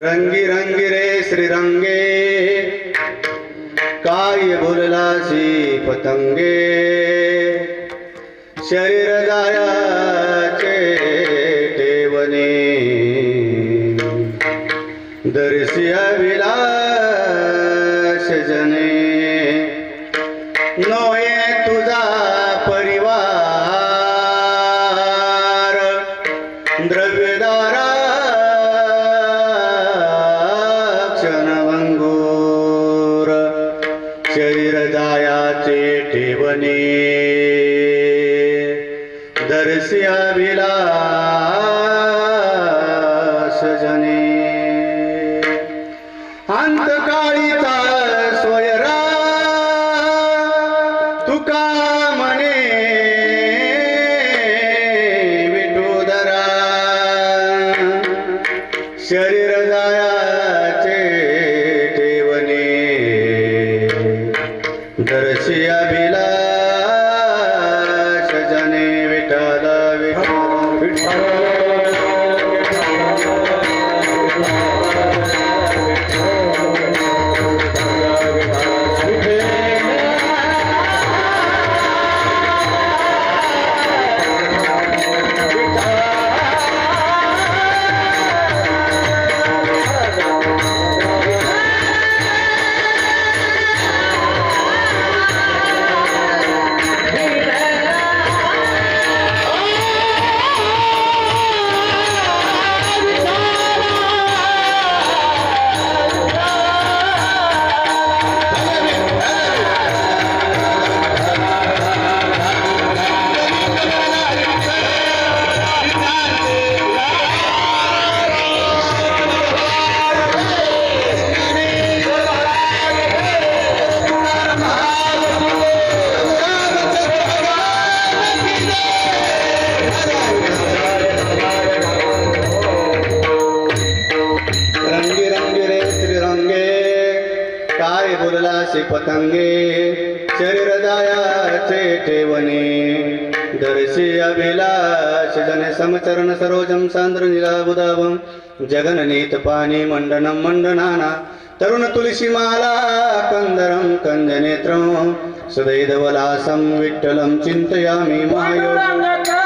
रंगी रंगी रे श्रीरंगे काय बोललासी पतंगे शरीर जायाचे ठेवणे दर्शिया विलास जने नोये तुझा परिवार द्रव्यदारा क्षणभंगूर शरीर जायाचे ठेवणे दर्शिया विलास जने अंतकाळीचा स्वयरा तुका म्हणे विठोदरा शरीर जायाचे ठेवणे दर्शिया विलास जने विठ्ठल विठ्ठल काय बोललासी पतंगे शरीर जायाचे ठेवणे दर्शी अभिलाष जने समचरण सरोजम सांद्र निलाबुदावम जगननीत पाणी मंडनम मंडनाना तरुण तुलसी माला कंदरम कंजनेत्रम सदैदवलासम विठ्ठलम चिंतयामि महायोग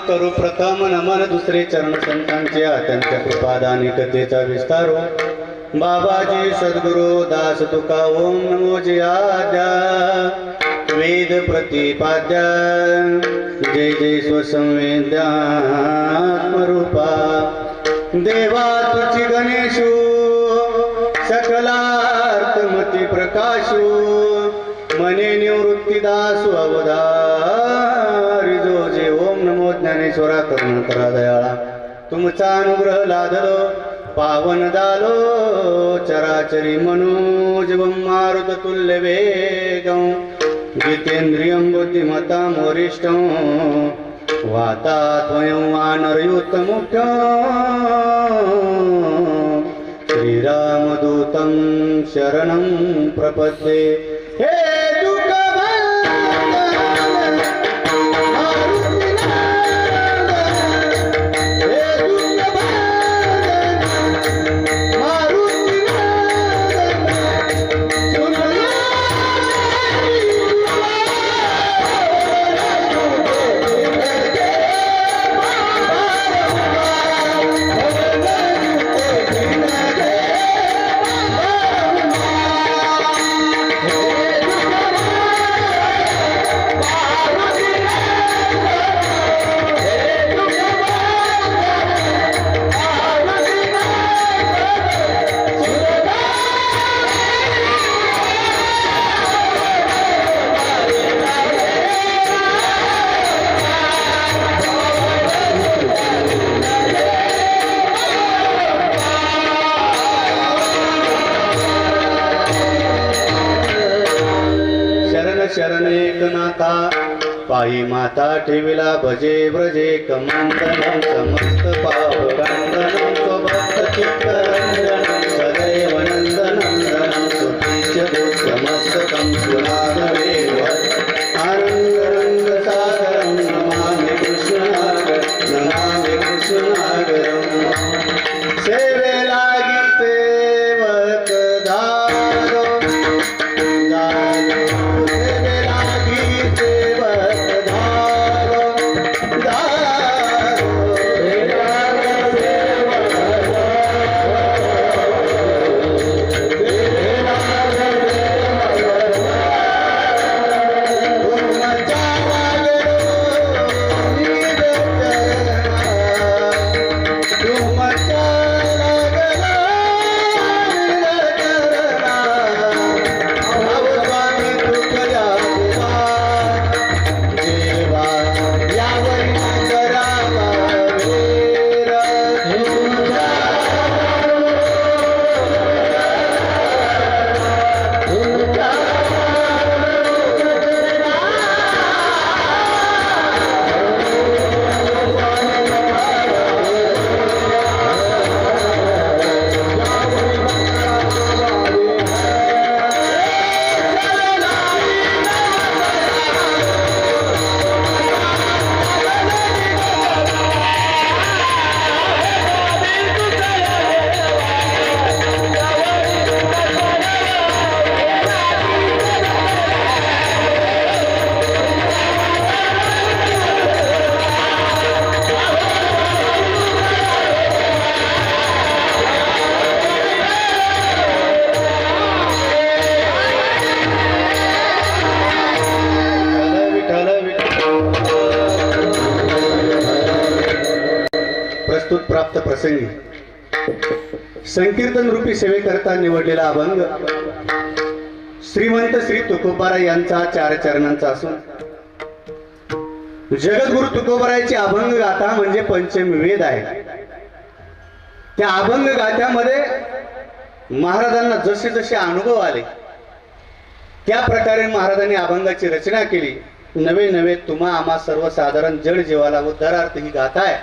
करू प्रथम नमन दुसरे चरण संतांचे त्यांच्या कृपादानी कथेचा विस्तारो बाबाजी सद्गुरु दास तुका ओम नमो जय आद्या वेद प्रतिपाद्या जय जय स्वसंवेद्यात्मरूपा देवा तुझी गणेशू सकलार्थमती प्रकाशू मने निवृत्तीदासु अवधारी जो जे ओम नमो ज्ञानेश्वरा करुणाकरा दयाळा तुमचा अनुग्रह लादलो पावन दालो चराचरी मनोजवं मारुत तुल्य वेगं जितेन्द्रियं बुद्धिमतां वरिष्ठं वातात्मयं वानरयुतमुख्यं श्रीरामदूतं शरणं प्रपद्ये हे शरण एकनाथा पायी माता ठेविला भजे व्रजे कमंडलम समस्त पावरंदनम स्वभक्त चित्तरंजनम सदैव नंदनंदनम सुतीच बुद्धमस्तकं सुनागमेव आनंदरंग सागरं नमामि कृष्णनागरं सेवे लागी सेवक धारो सेवे लागी सेवक धारो प्रस्तुत प्राप्त प्रसंगी संकीर्तन रूपी सेवेकरता निवडलेला अभंग श्रीमंत श्री तुकोबाराय यांचा 4 चरणांचा असून जगद्गुरु तुकोबारायची अभंग गाथा म्हणजे पंचमी वेद आहे. त्या अभंग गाथ्यामध्ये महाराजांना जसे जसे अनुभव आले त्या प्रकारे महाराजांनी अभंगाची रचना केली. नवे नवे तुम्हा आम्हा सर्वसाधारण जड जीवाला उद्धारार्थ ही गाथा आहे.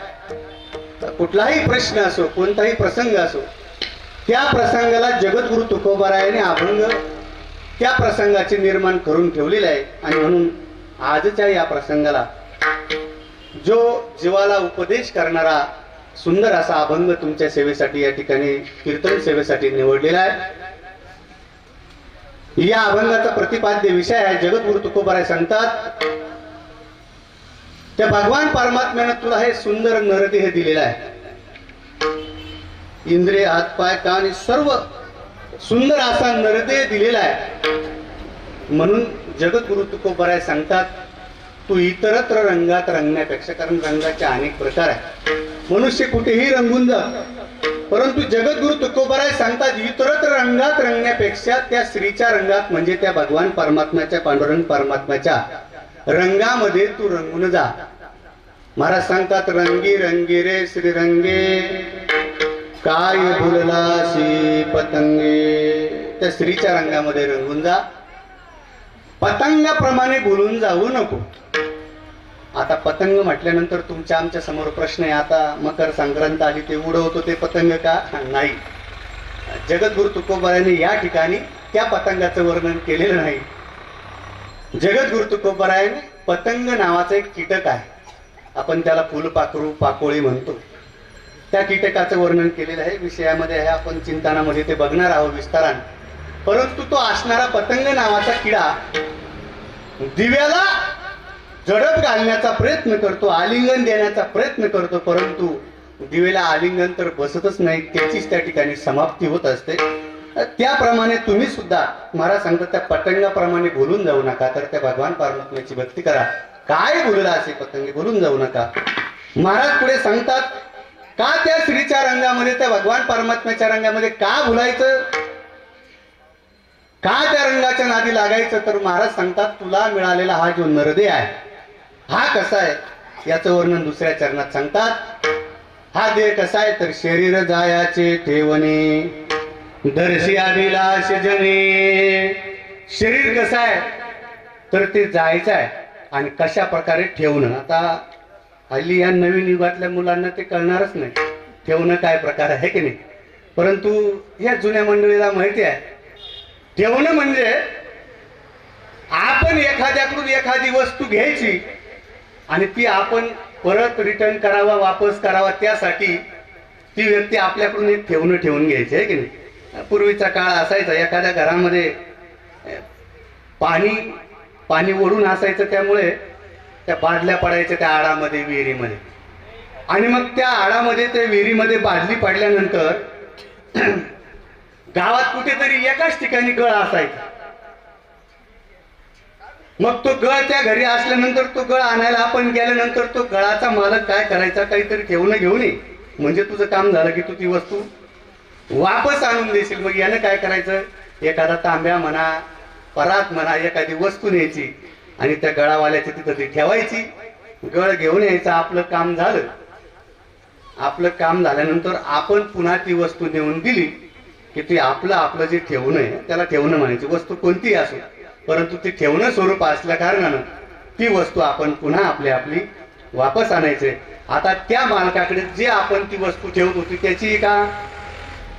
कुठलाही प्रश्न असो कोणताही प्रसंग असो त्या प्रसंगाला जगद्गुरु तुकोबारायाने अभंग त्या प्रसंगाचे निर्माण करून ठेवलेले आहे. आणि म्हणून आजच्या या प्रसंगाला जो जीवाला उपदेश करणारा सुंदर असा अभंग तुमच्या सेवेसाठी या ठिकाणी कीर्तन सेवेसाठी निवडलेला आहे. या अभंगाचा प्रतिपाद्य विषय आहे. जगद्गुरु तुकोबाराय सांगतात त्या भगवान परमात्म्याने तुला हे सुंदर नरदेह दिलेला आहे. इंद्रिय हात पाय कान सर्व सुंदर असा नरदेह दिलेला आहे. म्हणून जगद्गुरु तुकोबाराय सांगतात तू इतरत्र रंगात रंगण्यापेक्षा, कारण रंगाचे अनेक प्रकार आहेत, मनुष्य कुठेही रंगून जा, परंतु जगद्गुरु तुकोबाराय सांगतात इतरत्र रंगात रंगण्यापेक्षा त्या स्त्रीच्या रंगात म्हणजे त्या भगवान परमात्म्याच्या पांडुरंग परमात्म्याच्या रंगामध्ये तू रंगून जा. महाराज सांगतात रंगी रंगी रे श्रीरंगे काय भुललासी पतंगे. त्या स्त्रीच्या रंगामध्ये रंगून जा, पतंगाप्रमाणे भुलून जाऊ नको. आता पतंग म्हटल्यानंतर तुमच्या आमच्या समोर प्रश्न आहे, आता मकर संक्रांत आली ते उडवतो ते पतंग का? नाही. जगद्गुरु तुकोबारायाने या ठिकाणी त्या पतंगाचं वर्णन केलेलं नाही. जगद्गुरु तुकोबारायाने पतंग नावाचा एक कीटक आहे, आपण त्याला फुलपाखरू पाकोळी म्हणतो, त्या कीटकाचं वर्णन केलेलं आहे. विषयामध्ये आहे, आपण चिंतनामध्ये ते बघणार आहोत विस्ताराने. परंतु तो असणारा पतंग नावाचा किडा दिव्याला झडप घालण्याचा प्रयत्न करतो, आलिंगन देण्याचा प्रयत्न करतो, परंतु दिवेला आलिंगन तर बसतच नाही, त्याचीच त्या ठिकाणी समाप्ती होत असते. त्याप्रमाणे तुम्ही सुद्धा महाराज सांगतात त्या पतंगाप्रमाणे बोलून जाऊ नका, तर त्या भगवान परमात्म्याची भक्ती करा. काय बोलला असे पतंगे बोलून जाऊ नका. महाराज पुढे सांगतात का त्या स्त्रीच्या रंगामध्ये त्या भगवान परमात्म्याच्या रंगामध्ये का बोलायचं, का त्या रंगाच्या नादी लागायचं? तर महाराज सांगतात तुला मिळालेला हा जो नरदेह आहे हा कसा आहे याचं वर्णन दुसऱ्या चरणात सांगतात. हा देह कसा आहे तर शरीर जायाचे ठेवणे दर्शी अभिलाष जने. शरीर कसं आहे तर ते जायचं आहे आणि कशा प्रकारे ठेवणं. आता हल्ली या नवीन युगातल्या मुलांना ते कळणारच नाही ठेवणं काय प्रकार आहे की नाही. परंतु या जुन्या मंडळीला माहिती आहे ठेवणं म्हणजे आपण एखाद्याकडून एखादी वस्तू घ्यायची आणि ती आपण परत रिटर्न करावा, वापस करावा, त्यासाठी ती व्यक्ती आपल्याकडून एक ठेवणं ठेवून घ्यायची आहे की नाही. पूर्वीचा काळ असायचा एखाद्या घरामध्ये पाणी ओढून असायचं, त्यामुळे त्या बादल्या पडायच्या त्या आडामध्ये, विहिरीमध्ये. आणि मग त्या आडामध्ये त्या विहिरीमध्ये बादली पडल्यानंतर गावात कुठेतरी एकाच ठिकाणी गळ असायचा. मग तो गळ त्या घरी असल्यानंतर तो गळ आणायला आपण गेल्यानंतर तो गळाचा मालक काय करायचा, काहीतरी ठेवणं घेऊन ये, म्हणजे तुझं काम झालं की तू ती वस्तू वापस आणून देशील. मग यानं काय करायचं, एखादा तांब्या म्हणा, परात म्हणा, एखादी वस्तू न्यायची आणि त्या गळावाल्याच्या तिथं ती ठेवायची, गळ घेऊन यायचं. आपलं काम झालं. आपलं काम झाल्यानंतर आपण पुन्हा ती वस्तू नेऊन दिली की ती आपलं जे ठेवणं आहे त्याला ठेवणं म्हणायची. वस्तू कोणतीही असो, परंतु ती ठेवणं स्वरूप असल्या कारणानं ती वस्तू आपण पुन्हा आपली वापस आणायचे. आता त्या मालकाकडे जे आपण ती वस्तू ठेवत होती त्याची का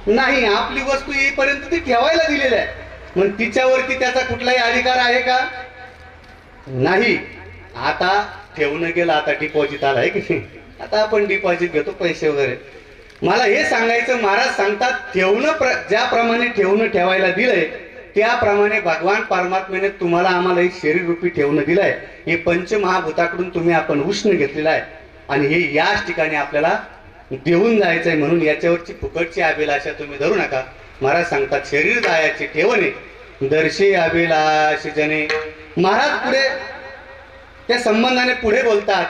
नाही, आपली वस्तू येईपर्यंत ती ठेवायला दिलेली आहे. मग तिच्यावरती त्याचा कुठलाही अधिकार आहे का, नाही. आता ठेवणं गेलं, आता डिपॉझिट आलाय की आता आपण डिपॉझिट घेतो पैसे वगैरे. मला हे सांगायचं, महाराज सांगतात ठेवणं ज्याप्रमाणे ठेवणं ठेवायला दिलंय त्याप्रमाणे भगवान परमात्म्याने तुम्हाला आम्हाला हे शरीर रूपी ठेवणं दिलंय. हे पंचमहाभूताकडून तुम्ही आपण उष्ण घेतलेलं आहे आणि हे याच ठिकाणी आपल्याला देऊन जायचंय. म्हणून याच्यावरची फुकटची अभिलाषा तुम्ही धरू नका. महाराज सांगतात शरीर जायाची ठेवणे दर्शी अभिलाष जने. महाराज पुढे त्या संबंधाने पुढे बोलतात,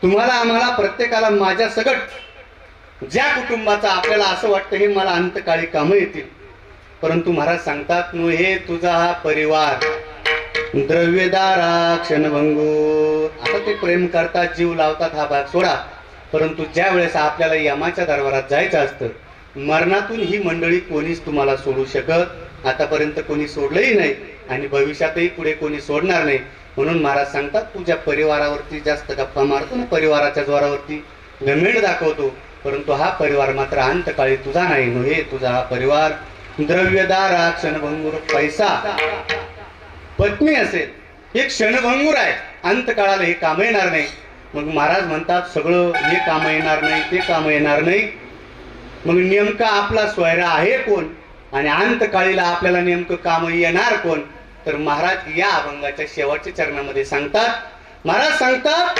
तुम्हाला आम्हाला प्रत्येकाला माझ्या सगट ज्या कुटुंबाचा आपल्याला असं वाटतं हे मला अंतकाळी कामं येतील, परंतु महाराज सांगतात नो हे तुझा हा परिवार द्रव्यदारा क्षणभंगूर. आता ते प्रेम करतात, जीव लावतात, हा भाग सोडा. परंतु ज्या वेळेस आपल्याला यमाच्या दरबारात जायचं असतं, मरणातून ही मंडळी कोणीच तुम्हाला सोडू शकत आतापर्यंत कोणी सोडलंही नाही आणि भविष्यातही पुढे कोणी सोडणार नाही. म्हणून महाराज सांगतात तुझ्या परिवारावरती जास्त गप्पा मारतो ना, परिवाराच्या जोरावरती घमेंड दाखवतो, परंतु हा परिवार मात्र अंतकाळी तुझा नाही. नो हे तुझा हा परिवार द्रव्यदारा क्षणभंगूर. पैसा पत्नी असेल एक क्षणभंगूर आहे, अंतकाळाला हे काम येणार नाही. मग महाराज म्हणतात सगळं हे काम येणार नाही, ते काम येणार नाही. मग नेमका आपला सोयरा आहे कोण आणि अंतकाळीला आपल्याला नेमकं काम येणार कोण, तर महाराज या अभंगाच्या शेवटच्या चरणामध्ये सांगतात. महाराज सांगतात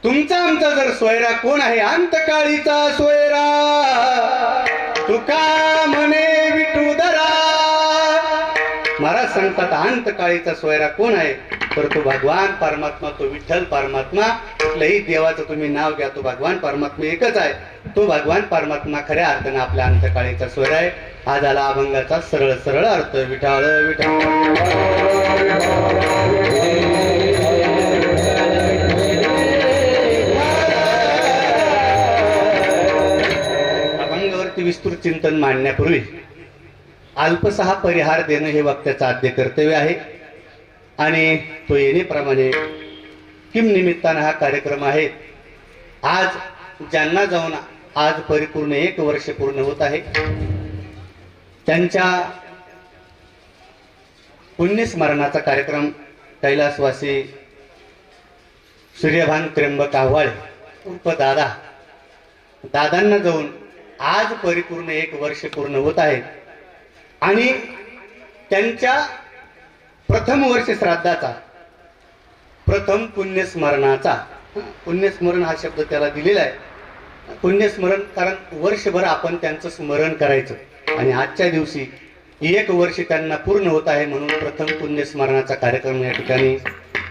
तुमचा आमचा जर सोयरा कोण आहे, अंतकाळीचा सोयरा तुका म्हणे विठूदरा. महाराज सांगतात अंतकाळीचा सोयरा कोण आहे, तर तो भगवान परमात्मा, तो विठ्ठल परमात्मा. कुठल्याही देवाचं तुम्ही नाव घ्या, तो भगवान परमात्मा एकच आहे. तो भगवान परमात्मा खऱ्या अर्थाने आपल्या अंतकाळीचा सोयरा आहे. हा झाला अभंगाचा सरळ सरळ अर्थ. विठाळ विठाळ. अभंगावरती विस्तृत चिंतन मांडण्यापूर्वी अल्पसहा परिहार देणं हे वक्त्याचं आद्य कर्तव्य आहे आणि तो येण्याप्रमाणे किम निमित्तानं हा कार्यक्रम आहे. आज ज्यांना जाऊन आज परिपूर्ण 1 वर्ष पूर्ण होत आहे, त्यांच्या पुण्यस्मरणाचा कार्यक्रम कैलासवासी सूर्यभान त्र्यंबक आव्हाळे उर्फ दादांना जाऊन आज परिपूर्ण 1 वर्ष पूर्ण होत आहे आणि त्यांच्या प्रथम वर्ष श्राद्धाचा, प्रथम पुण्यस्मरणाचा, पुण्यस्मरण हा शब्द त्याला दिलेला आहे. पुण्यस्मरण कारण वर्षभर आपण त्यांचं स्मरण करायचं आणि आजच्या दिवशी 1 वर्ष त्यांना पूर्ण होत आहे, म्हणून प्रथम पुण्यस्मरणाचा कार्यक्रम या ठिकाणी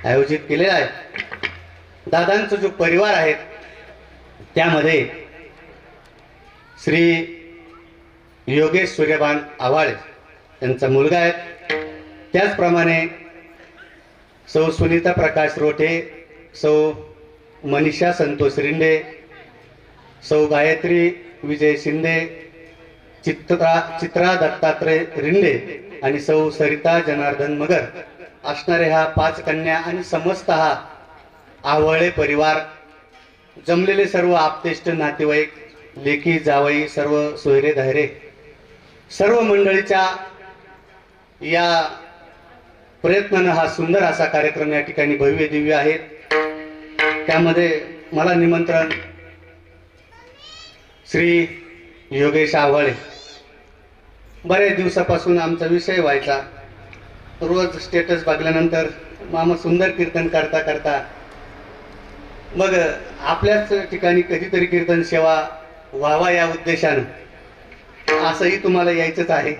आयोजित केलेला आहे. दादांचा जो परिवार आहे त्यामध्ये श्री योगेश सूर्यभान आव्हाळे त्यांचा मुलगा आहे, त्याचप्रमाणे सौ सुनीता प्रकाश रोठे, सौ मनीषा संतोष रिंडे, सौ गायत्री विजय शिंदे, चित्रा दत्तात्रय रिंडे आणि सौ सरिता जनार्दन मगर असणाऱ्या ह्या 5 कन्या आणि समस्त हा आवळे परिवार, जमलेले सर्व आप्तेष्ट नातेवाईक, लेकी जावई, सर्व सोयरे धायरे, सर्व मंडळीच्या या प्रयत्नानं हा सुंदर असा कार्यक्रम या ठिकाणी भव्य दिव्य आहे. त्यामध्ये मला निमंत्रण श्री योगेश आव्हाळे. बऱ्याच दिवसापासून आमचा विषय व्हायचा, रोज स्टेटस बघल्यानंतर मामा सुंदर कीर्तन करता करता मग आपल्याच ठिकाणी कधीतरी कीर्तन सेवा व्हावा या उद्देशानं असंही तुम्हाला यायचंच आहे.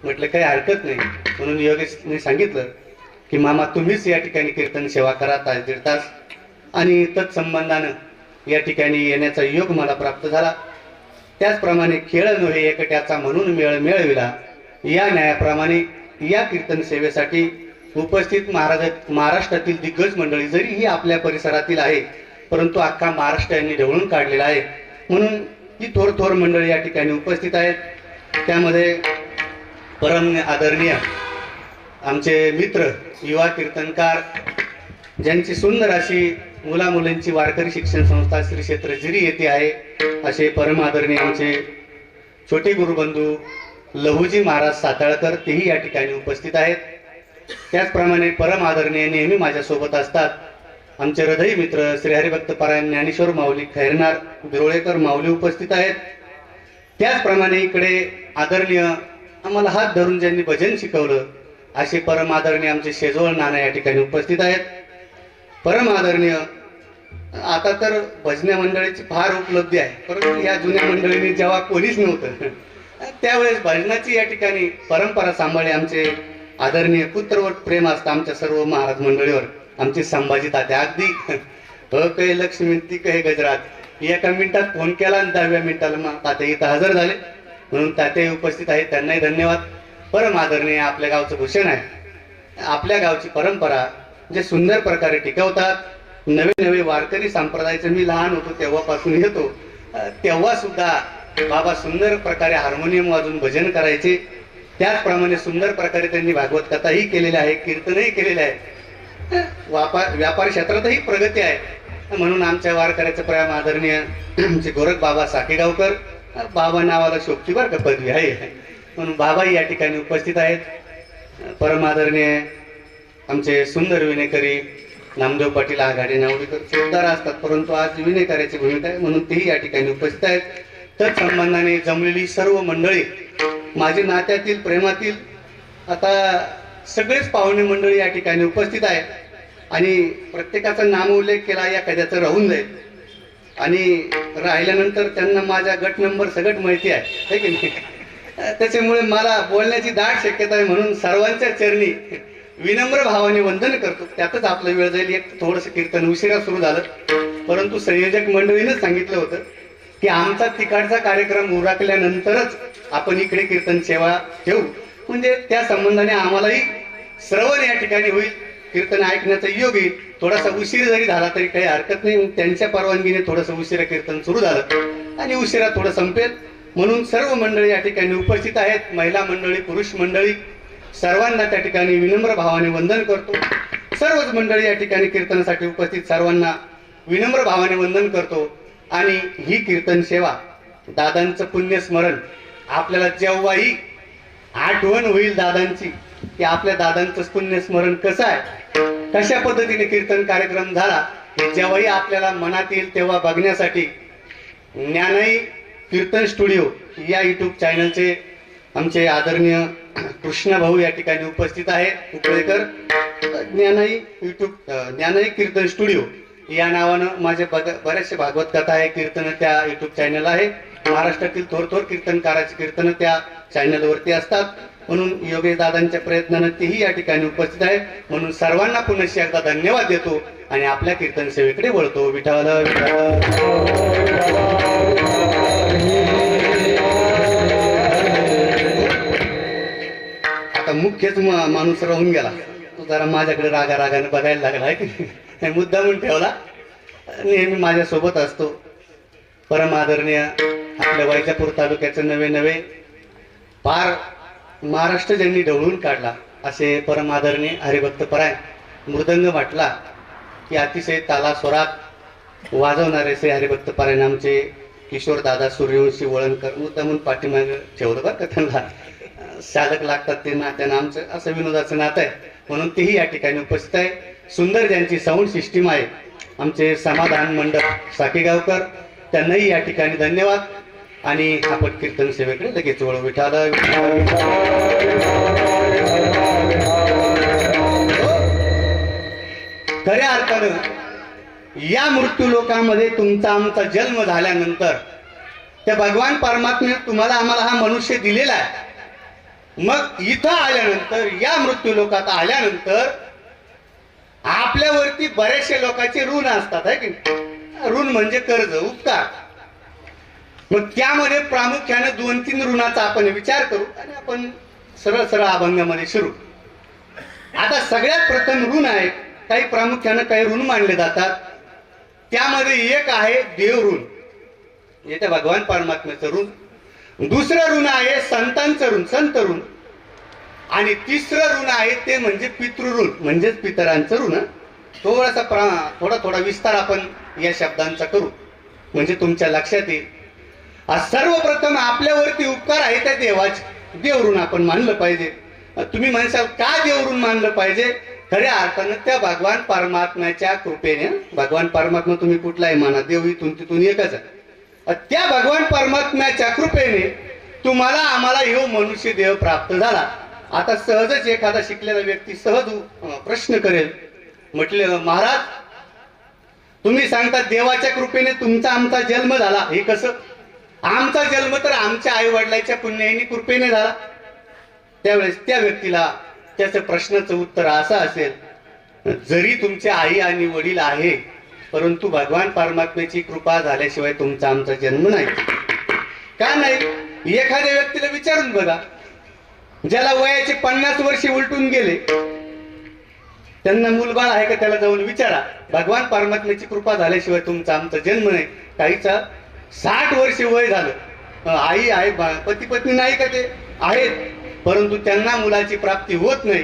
म्हटलं काही हरकत नाही, म्हणून योगेशने सांगितलं की मामा तुम्हीच या ठिकाणी कीर्तन सेवा करा तास दीड तास, आणि तत्संबंधानं या ठिकाणी येण्याचा योग मला प्राप्त झाला. त्याचप्रमाणे खेळ नव्हे एकट्याचा म्हणून मेळ मिळविला, या न्यायाप्रमाणे या कीर्तन सेवेसाठी उपस्थित महाराष्ट्रातील दिग्गज मंडळी जरी ही आपल्या परिसरातील आहे, परंतु अख्खा महाराष्ट्र यांनी ढवळून काढलेला आहे, म्हणून ही थोर मंडळी या ठिकाणी उपस्थित आहेत. त्यामध्ये परम आदरणीय आमचे मित्र युवा कीर्तनकार, ज्यांची सुंदर अशी मुलामुलींची वारकरी शिक्षण संस्था श्री क्षेत्र जिरी येथे आहे, असे परम आदरणीय आमचे छोटे गुरुबंधू लहुजी महाराज साताळकर, तेही या ठिकाणी उपस्थित आहेत. त्याचप्रमाणे परम आदरणीय नेहमी माझ्यासोबत असतात आमचे हृदयी मित्र श्री हरिभक्त परायण ज्ञानेश्वर माऊली खैरनार बिरोळेकर माऊली उपस्थित आहेत. त्याचप्रमाणे इकडे आदरणीय आम्हाला हात धरून ज्यांनी भजन शिकवलं असे परम आदरणीय आमचे शेजवळ नाना या ठिकाणी उपस्थित आहेत. परम आदरणीय आता तर भजन्या मंडळीची फार उपलब्धी आहे, परंतु या जुन्या मंडळींनी जेव्हा कोणीच नव्हतं त्यावेळेस भजनाची या ठिकाणी परंपरा सांभाळली आमचे आदरणीय पुत्रवट प्रेम असतं आमच्या सर्व महाराज मंडळीवर. आमचे संभाजी तात्या अगदी काही लक्ष्मी ती काही गजरात, एका मिनिटात फोन केला आणि 10व्या मिनिटाला तात्या इथं हजर झाले, म्हणून तात्या उपस्थित आहेत, त्यांनाही धन्यवाद. परम आदरणीय आपल्या गावचं भूषण आहे, आपल्या गावची परंपरा जे सुंदर प्रकारे टिकवतात. नवे वारकरी संप्रदायाचं मी लहान होतो तेव्हापासून येतो, तेव्हा सुद्धा बाबा सुंदर प्रकारे हार्मोनियम वाजून भजन करायचे. त्याचप्रमाणे सुंदर प्रकारे त्यांनी भागवत कथाही केलेल्या आहे, कीर्तनही केलेले आहे. व्यापार क्षेत्रातही प्रगती आहे, म्हणून आमच्या वारकऱ्याचं प्रेम आदरणीय आमचे गोरख बाबा साकेगावकर, बाबा नावाला शोभती बरं का पदवी आहे, म्हणून बाबाही या ठिकाणी उपस्थित आहेत. परम आदरणीय आमचे सुंदर विनेकरी नामदेव पाटील आघाडी नावडीकर जोरदार असतात, परंतु आज विनेकऱ्याची भूमिका आहे म्हणून तेही या ठिकाणी उपस्थित आहेत. तत्संबंधाने जमलेली सर्व मंडळी, माझे नात्यातील प्रेमातील आता सगळेच पाहुणे मंडळी या ठिकाणी उपस्थित आहेत, आणि प्रत्येकाचा नाम उल्लेख केला एखाद्याचं राहून जाईल, आणि राहिल्यानंतर त्यांना माझा गट नंबर सगळं माहिती आहे की नाही, त्याच्यामुळे मला बोलण्याची दाट शक्यता आहे, म्हणून सर्वांच्या चरणी विनम्र भावाने वंदन करतो. त्यातच आपला वेळ जाईल. एक थोडंसं कीर्तन उशिरा सुरू झालं, परंतु संयोजक मंडळीनं सांगितलं होतं की आमचा तिकडचा कार्यक्रम उरकल्यानंतरच आपण इकडे कीर्तन सेवा ठेवू, म्हणजे त्या संबंधाने आम्हालाही श्रवण या ठिकाणी होईल, कीर्तन ऐकण्याचा योग येईल. थोडासा उशीर जरी झाला तरी काही हरकत नाही, त्यांच्या परवानगीने थोडंसं उशिरा कीर्तन सुरू झालं आणि उशिरा थोडं संपेल, म्हणून सर्व मंडळी या ठिकाणी उपस्थित आहेत. महिला मंडळी, पुरुष मंडळी, सर्वांना त्या ठिकाणी विनम्र भावाने वंदन करतो. सर्वच मंडळी या ठिकाणी कीर्तनासाठी उपस्थित सर्वांना विनम्र भावाने वंदन करतो. आणि ही कीर्तन सेवा दादांचं पुण्यस्मरण आपल्याला जेव्हाही आठवण होईल दादांची, की आपल्या दादांचं पुण्यस्मरण कसं आहे, कशा पद्धतीने कीर्तन कार्यक्रम झाला, हे जेव्हाही आपल्याला मनात येईल तेव्हा बघण्यासाठी ज्ञानाई कीर्तन स्टुडिओ या युट्यूब चॅनलचे आमचे आदरणीय कृष्ण भाऊ या ठिकाणी उपस्थित आहेत उपळेकर. ज्ञानाई कीर्तन स्टुडिओ या नावानं माझे बरेचसे भागवत कथा आहे, कीर्तन त्या युट्यूब चॅनल आहे. महाराष्ट्रातील थोर कीर्तनकाराची कीर्तन त्या चॅनलवरती असतात, म्हणून योगेश दादांच्या प्रयत्नानं तेही या ठिकाणी उपस्थित आहे. म्हणून सर्वांना पुनश्च एकदा धन्यवाद देतो आणि आपल्या कीर्तन सेवेकडे वळतो. विठ्ठल आता मुख्यच माणूस राहून गेला, तो जरा माझ्याकडे रागाने बघायला लागला आहे की मुद्दा म्हणून ठेवला, नेहमी माझ्यासोबत असतो. परम आदरणीय आपल्या वैजापूर तालुक्याचं नवे पार महाराष्ट्र ज्यांनी ढवळून काढला असे परमादरणीय हरिभक्त परायण मृदंग म्हटला की अतिशय ताला स्वरात वाजवणारे असे हरिभक्त परायण आमचे किशोर दादा सूर्यवंशी वळणकर मुद्दामून पाठीमागे ठेवलं बरं का, त्यांना साधक लागतात ते नात्यानं आमचं असं विनोदाचं नातं आहे, म्हणून तेही या ठिकाणी उपस्थित आहे. सुंदर ज्यांची साऊंड सिस्टीम आहे आमचे समाधान मंडप साकेगावकर, त्यांनाही या ठिकाणी धन्यवाद. आणि आपण कीर्तन सेवेकडे लगेच वळू. विठाल खऱ्या अर्थानं या मृत्यू लोकांमध्ये तुमचा आमचा जन्म झाल्यानंतर त्या भगवान परमात्म्याने तुम्हाला आम्हाला हा मनुष्य दिलेला आहे. मग इथं आल्यानंतर या मृत्यू लोकात आल्यानंतर आपल्यावरती बरेचसे लोकांचे ऋण असतात आहे की ऋण म्हणजे कर्ज उपकार. मग त्यामध्ये प्रामुख्याने 2-3 ऋणाचा आपण विचार करू आणि आपण सरळ सरळ अभंगामध्ये शिरू. आता सगळ्यात प्रथम ऋण आहे, काही प्रामुख्याने काही ऋण मानले जातात. त्यामध्ये एक आहे देव ऋण, येथे भगवान परमात्म्याचं ऋण. दुसरं ऋण आहे संतांचं ऋण, संत ऋण. आणि तिसरं ऋण आहे ते म्हणजे पितृऋण, म्हणजेच पितरांचं ऋण. थोडा थोडा विस्तार आपण या शब्दांचा करू म्हणजे तुमच्या लक्षात येईल. सर्वप्रथम आपल्यावरती उपकार आहे त्या देवाचे देव ऋण आपण मानलं पाहिजे. तुम्ही म्हणसाल का देव ऋण मानलं पाहिजे? खऱ्या अर्थानं त्या भगवान परमात्म्याच्या कृपेने, भगवान परमात्मा तुम्ही कुठलाही माना, देव इथून तिथून एकच आहे, त्या भगवान परमात्म्याच्या कृपेने तुम्हाला आम्हाला ह्यो मनुष्य देव प्राप्त झाला. आता सहजच एखादा शिकलेला व्यक्ती सहज प्रश्न करेल, म्हटले महाराज तुम्ही सांगता देवाच्या कृपेने तुमचा आमचा जन्म झाला, हे कसं? आमचा जन्म तर आमच्या आई वडिलांच्या पुण्याईने कृपेने झाला. त्यावेळेस त्या व्यक्तीला त्याचं प्रश्नाचं उत्तर असं असेल, जरी तुमचे आई आणि वडील आहे परंतु भगवान परमात्म्याची कृपा झाल्याशिवाय तुमचा आमचा जन्म नाही. का नाही? एखाद्या व्यक्तीला विचारून बघा, ज्याला वयाचे 50 वर्षे उलटून गेले, त्यांना मूलबाळ आहे का त्याला जाऊन विचारा, भगवान परमात्म्याची कृपा झाल्याशिवाय तुमचा आमचा जन्म नाही. काहीचा 60 वर्षे वय झालं, आई आहे, पती पत्नी नाही का ते आहेत, परंतु त्यांना मुलाची प्राप्ती होत नाही.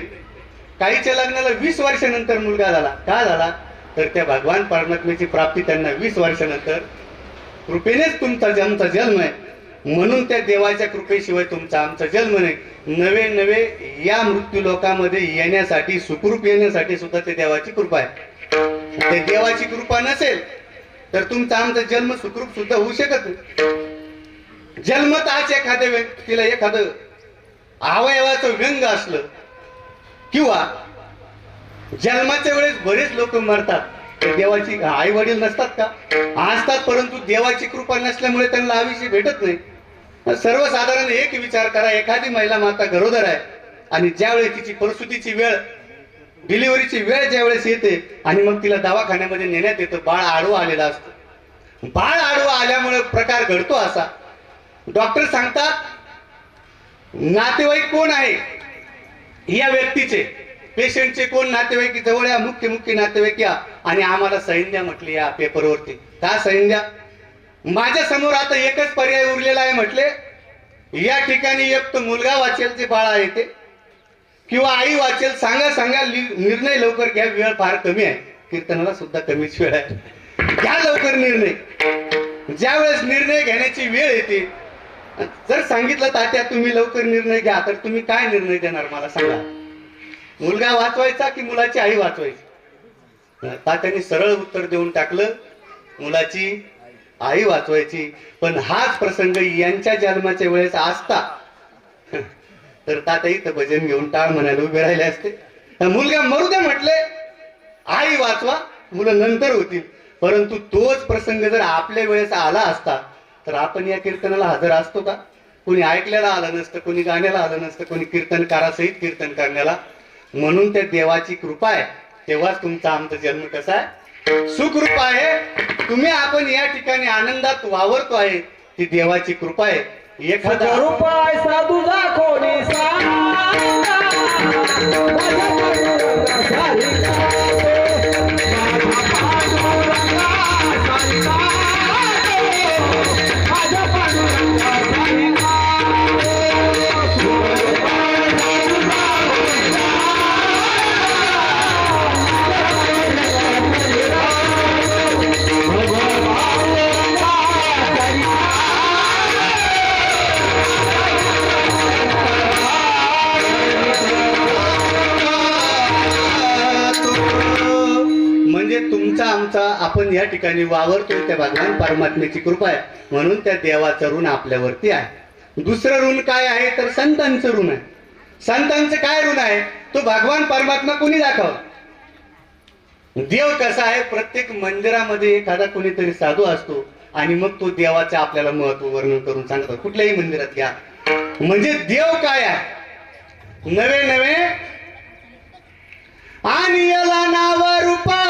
काहीच्या लग्नाला 20 वर्षानंतर मुलगा झाला. का झाला? तर त्या भगवान परमात्म्याची प्राप्ती त्यांना 20 वर्षानंतर कृपेनेच तुमचा आमचा जन्म आहे, म्हणून त्या देवाच्या कृपेशिवाय तुमचा आमचा जन्म नाही. नवे नवे या मृत्यू लोकांमध्ये येण्यासाठी, सुखरूप येण्यासाठी सुद्धा ते देवाची कृपा आहे. ते देवाची कृपा नसेल तर तुमचा आमचा जन्म सुखरूप सुद्धा होऊ शकत नाही. जन्मताच एखाद्या व्यक्तीला एखादं अवयवाचं व्यंग असलं किंवा जन्माच्या वेळेस बरेच लोक मरतात, देवाची आई वडील नसतात का? असतात, परंतु देवाची कृपा नसल्यामुळे त्यांना आयुष्य भेटत नाही. सर्वसाधारण एक विचार करा, एखादी महिला माता गरोदर आहे आणि ज्यावेळेस तिची प्रसूतीची वेळ, डिलिव्हरीची वेळ ज्यावेळेस येते आणि मग तिला दवाखान्यामध्ये नेण्यात येतं, बाळ आडवं आलेलं असतं. बाळ आडवं आल्यामुळे प्रकार घडतो असा. डॉक्टर सांगतात नातेवाईक कोण आहे या व्यक्तीचे, पेशंटचे कोण नातेवाईक जवळ या, मुख्य नातेवाईक या, आणि आम्हाला सहीन द्या म्हटले या पेपरवरती. का सहीन द्या? माझ्या समोर आता एकच पर्याय उरलेला आहे म्हटले, या ठिकाणी एक तर मुलगा वाचेल ते बाळ आहे ते, किंवा आई वाचेल. सांगा निर्णय लवकर घ्या, वेळ फार कमी आहे, कीर्तनाला सुद्धा कमीच वेळ आहे, घ्या लवकर निर्णय. ज्या वेळेस निर्णय घेण्याची वेळ येते, जर सांगितलं तात्या तुम्ही लवकर निर्णय घ्या, तर तुम्ही काय निर्णय देणार मला सांगा? मुलगा वाचवायचा की मुलाची आई वाचवायची? तात्याने सरळ उत्तर देऊन टाकलं, मुलाची आई वाचवायची. पण हाच प्रसंग यांच्या जन्माच्या वेळेस असता तर तात्या इथं भजन घेऊन टाळ म्हणायला उभे राहिले असते. मुलगा मरू दे म्हटले, आई वाचवा, मुलं नंतर होतील. परंतु तोच प्रसंग जर आपल्या वेळेस आला असता तर आपण या कीर्तनाला हजर असतो का? कोणी ऐकल्याला आलं नसतं, कोणी गाण्याला आलं नसतं, कोणी कीर्तनकारासहित कीर्तन करण्याला. म्हणून त्या देवाची कृपा आहे, तेव्हाच तुमचा आमचा जन्म कसा आहे? सुखरूप आहे. तुम्ही आपण या ठिकाणी आनंदात वावरतो आहे, ती देवाची कृपा आहे. एखादा रुपाय साधूचा कोणी म्हणजे तुमचा आमचा आपण या ठिकाणी वावरतोय त्या भगवान परमात्म्याची कृपा आहे, म्हणून त्या देवाचं ऋण आपल्यावरती आहे. दुसरं ऋण काय आहे तर संतांचं ऋण आहे. संतांचं काय ऋण आहे? तो भगवान परमात्मा कोणी दाखव. देव कसा आहे, प्रत्येक मंदिरामध्ये एखादा कोणीतरी साधू असतो आणि मग तो देवाचे आपल्याला महत्व वर्णन करून सांगतो. कुठल्याही मंदिरात घ्या, म्हणजे देव काय आहे, नवे नवे आणि याला नाव रूपा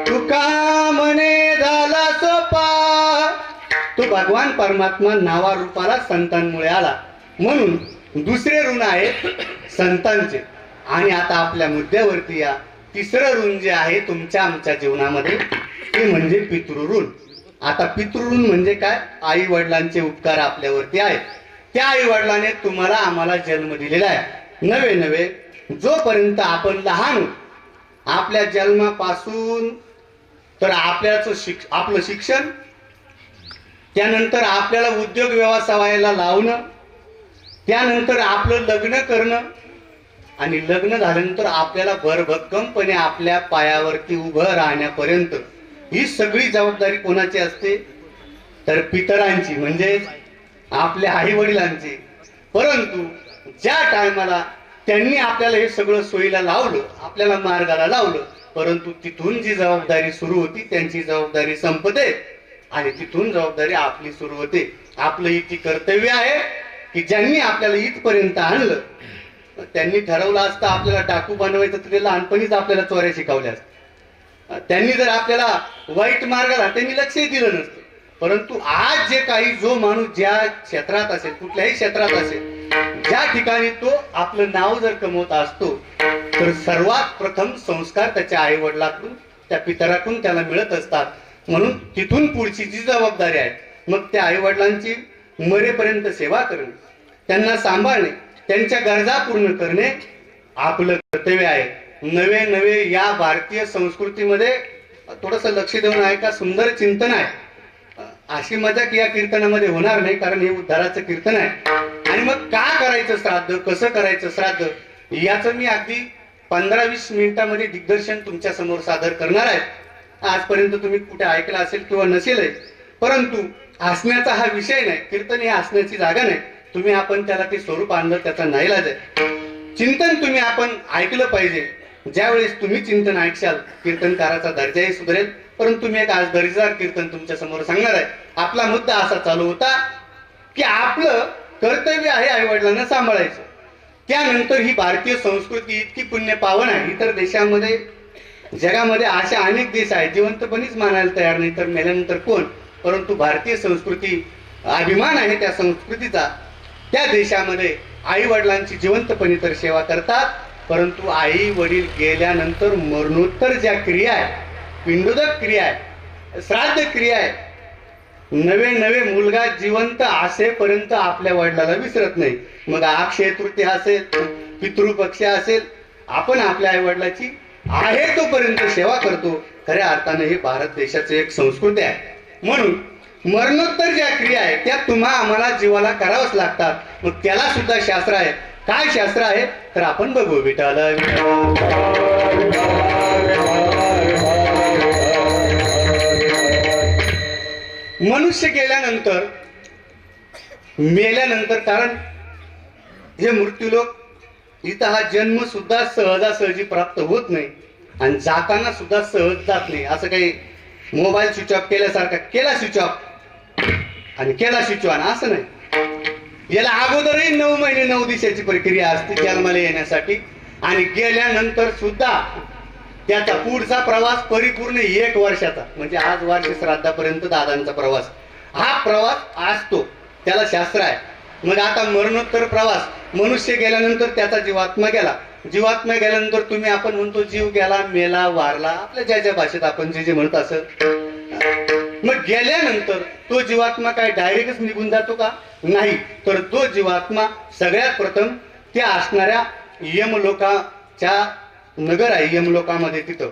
तुका म्हणे झाला सोपा. तो भगवान परमात्मा नावा रूपाला संतांमुळे आला, म्हणून दुसरे ऋण आहे संतांचे. आणि आता आपल्या मुद्द्यावरती या. तिसरं ऋण जे आहे तुमच्या आमच्या जीवनामध्ये ते म्हणजे पितृऋण. आता पितृऋण म्हणजे काय? आई वडिलांचे उपकार आपल्यावरती आहेत. त्या आई वडिलांने तुम्हाला आम्हाला जन्म दिलेला आहे. नवे नवे जोपर्यंत आपण लहान होतो, आपल्या जन्मापासून तर आपलं शिक्षण, त्यानंतर आपल्याला उद्योग व्यवसायाला लावणं, त्यानंतर आपलं लग्न करणं, आणि लग्न झाल्यानंतर आपल्याला भरभक्कमपणे आपल्या पायावरती उभं राहण्यापर्यंत ही सगळी जबाबदारी कोणाची असते तर पितरांची, म्हणजे आपल्या आई वडिलांची. परंतु ज्या टायमाला त्यांनी आपल्याला हे सगळं सोयीला लावलं, आपल्याला मार्गाला लावलं, परंतु तिथून जी जबाबदारी सुरू होती त्यांची जबाबदारी संपते आणि तिथून जबाबदारी आपली सुरू होते. आपलं इतकी कर्तव्य आहे की ज्यांनी आपल्याला इथपर्यंत आणलं त्यांनी ठरवलं असतं आपल्याला डाकू बनवायचं तर ते लहानपणीच आपल्याला चोऱ्या शिकवल्या असत्या. त्यांनी जर आपल्याला वाईट मार्गाला त्यांनी लक्षही दिलं नसतं. परंतु आज जे काही जो माणूस ज्या क्षेत्रात असेल, कुठल्याही क्षेत्रात असेल, ज्या ठिकाणी तो आपलं नाव जर कमवत असतो तर सर्वात प्रथम संस्कार त्याच्या आई वडिलांकडून, त्या पितराकडून त्याला मिळत असतात. म्हणून तिथून पुढची जी जबाबदारी आहे मग त्या आई वडिलांची मरेपर्यंत सेवा करणे, त्यांना सांभाळणे, त्यांच्या गरजा पूर्ण करणे आपलं कर्तव्य आहे. नवे नवे या भारतीय संस्कृतीमध्ये थोडस लक्ष देऊन आहे का, सुंदर चिंतन आहे. अशी मजाक या कीर्तनामध्ये होणार नाही, कारण हे उद्धाराचं कीर्तन आहे. आणि मग का करायचं श्राद्ध, कसं करायचं श्राद्ध, याचं मी अगदी 15-20 मिनिटांमध्ये दिग्दर्शन तुमच्या समोर सादर करणार आहे. आजपर्यंत तुम्ही कुठे ऐकलं असेल किंवा नसेल, परंतु हसण्याचा हा विषय नाही, कीर्तन ही हसण्याची जागा नाही. तुम्ही आपण त्याला ते स्वरूप आणलं, त्याचा नाईलाज आहे. चिंतन तुम्ही आपण ऐकलं पाहिजे. ज्यावेळेस तुम्ही चिंतन ऐकशाल कीर्तनकाराचा दर्जाही सुधारेल. परंतु मी एक आज दर्जेदार कीर्तन तुमच्या समोर सांगणार आहे. आपला मुद्दा असा चालू होता की आपलं कर्तव्य आहे आई वडिलांना सांभाळायचं. त्यानंतर ही भारतीय संस्कृती इतकी पुण्य पावन आहे. इतर देशामध्ये, जगामध्ये अशा अनेक देश आहेत जिवंतपणीच मानायला तयार नाही, तर मेल्यानंतर कोण. परंतु भारतीय संस्कृती, अभिमान आहे त्या संस्कृतीचा. त्या देशामध्ये आई वडिलांची जिवंतपणे तर सेवा करतात, परंतु आई वडील गेल्यानंतर मरणोत्तर ज्या क्रिया आहे, पिंडोदक क्रिया आहे, श्राद्ध क्रिया आहे, नवे नवे मुलगा जिवंत असेपर्यंत आपल्या वडिलाला विसरत नाही. मग अक्षय तृतीया असेल, पितृपक्ष असेल, आपण आपल्या आई वडिलाची आहे तोपर्यंत सेवा करतो. खऱ्या अर्थाने हे भारत देशाची एक संस्कृती आहे. म्हणून मरणोत्तर ज्या क्रिया आहेत त्या तुम्हा आम्हाला जीवाला करावंच लागतात. मग त्याला सुद्धा शास्त्र आहे. काय शास्त्र आहे तर आपण बघू. विठाल मनुष्य गेल्यानंतर, मेल्यानंतर, कारण हे मृत्यूलोक, इथं हा जन्म सुद्धा सहजासहजी प्राप्त होत नाही आणि जाताना सुद्धा सहज जात नाही. असं काही मोबाईल स्विच ऑफ केल्यासारखा केला स्विच ऑफ आणि केला स्विच ऑन असं नाही. याला अगोदरही 9 महिने 9 दिवसाची प्रक्रिया असते जन्माला येण्यासाठी, आणि गेल्यानंतर सुद्धा त्याचा पुढचा प्रवास परिपूर्ण 1 वर्षाचा, म्हणजे आज वर्ष श्राद्धापर्यंत दादांचा प्रवास, हा प्रवास असतो. त्याला शास्त्र आहे. मग आता मरणोत्तर प्रवास, मनुष्य गेल्यानंतर त्याचा जीवात्मा गेला. जीवात्मा गेल्यानंतर तुम्ही आपण म्हणतो जीव गेला, मेला, वारला, आपल्या ज्या ज्या भाषेत आपण जे जे म्हणत असत. मग गेल्यानंतर तो जीवात्मा काय डायरेक्टच निघून जातो का? नाही. तर तो जीवात्मा सगळ्यात प्रथम त्या असणाऱ्या यमलोकाच्या नगर आहे, यमलोकामध्ये तिथं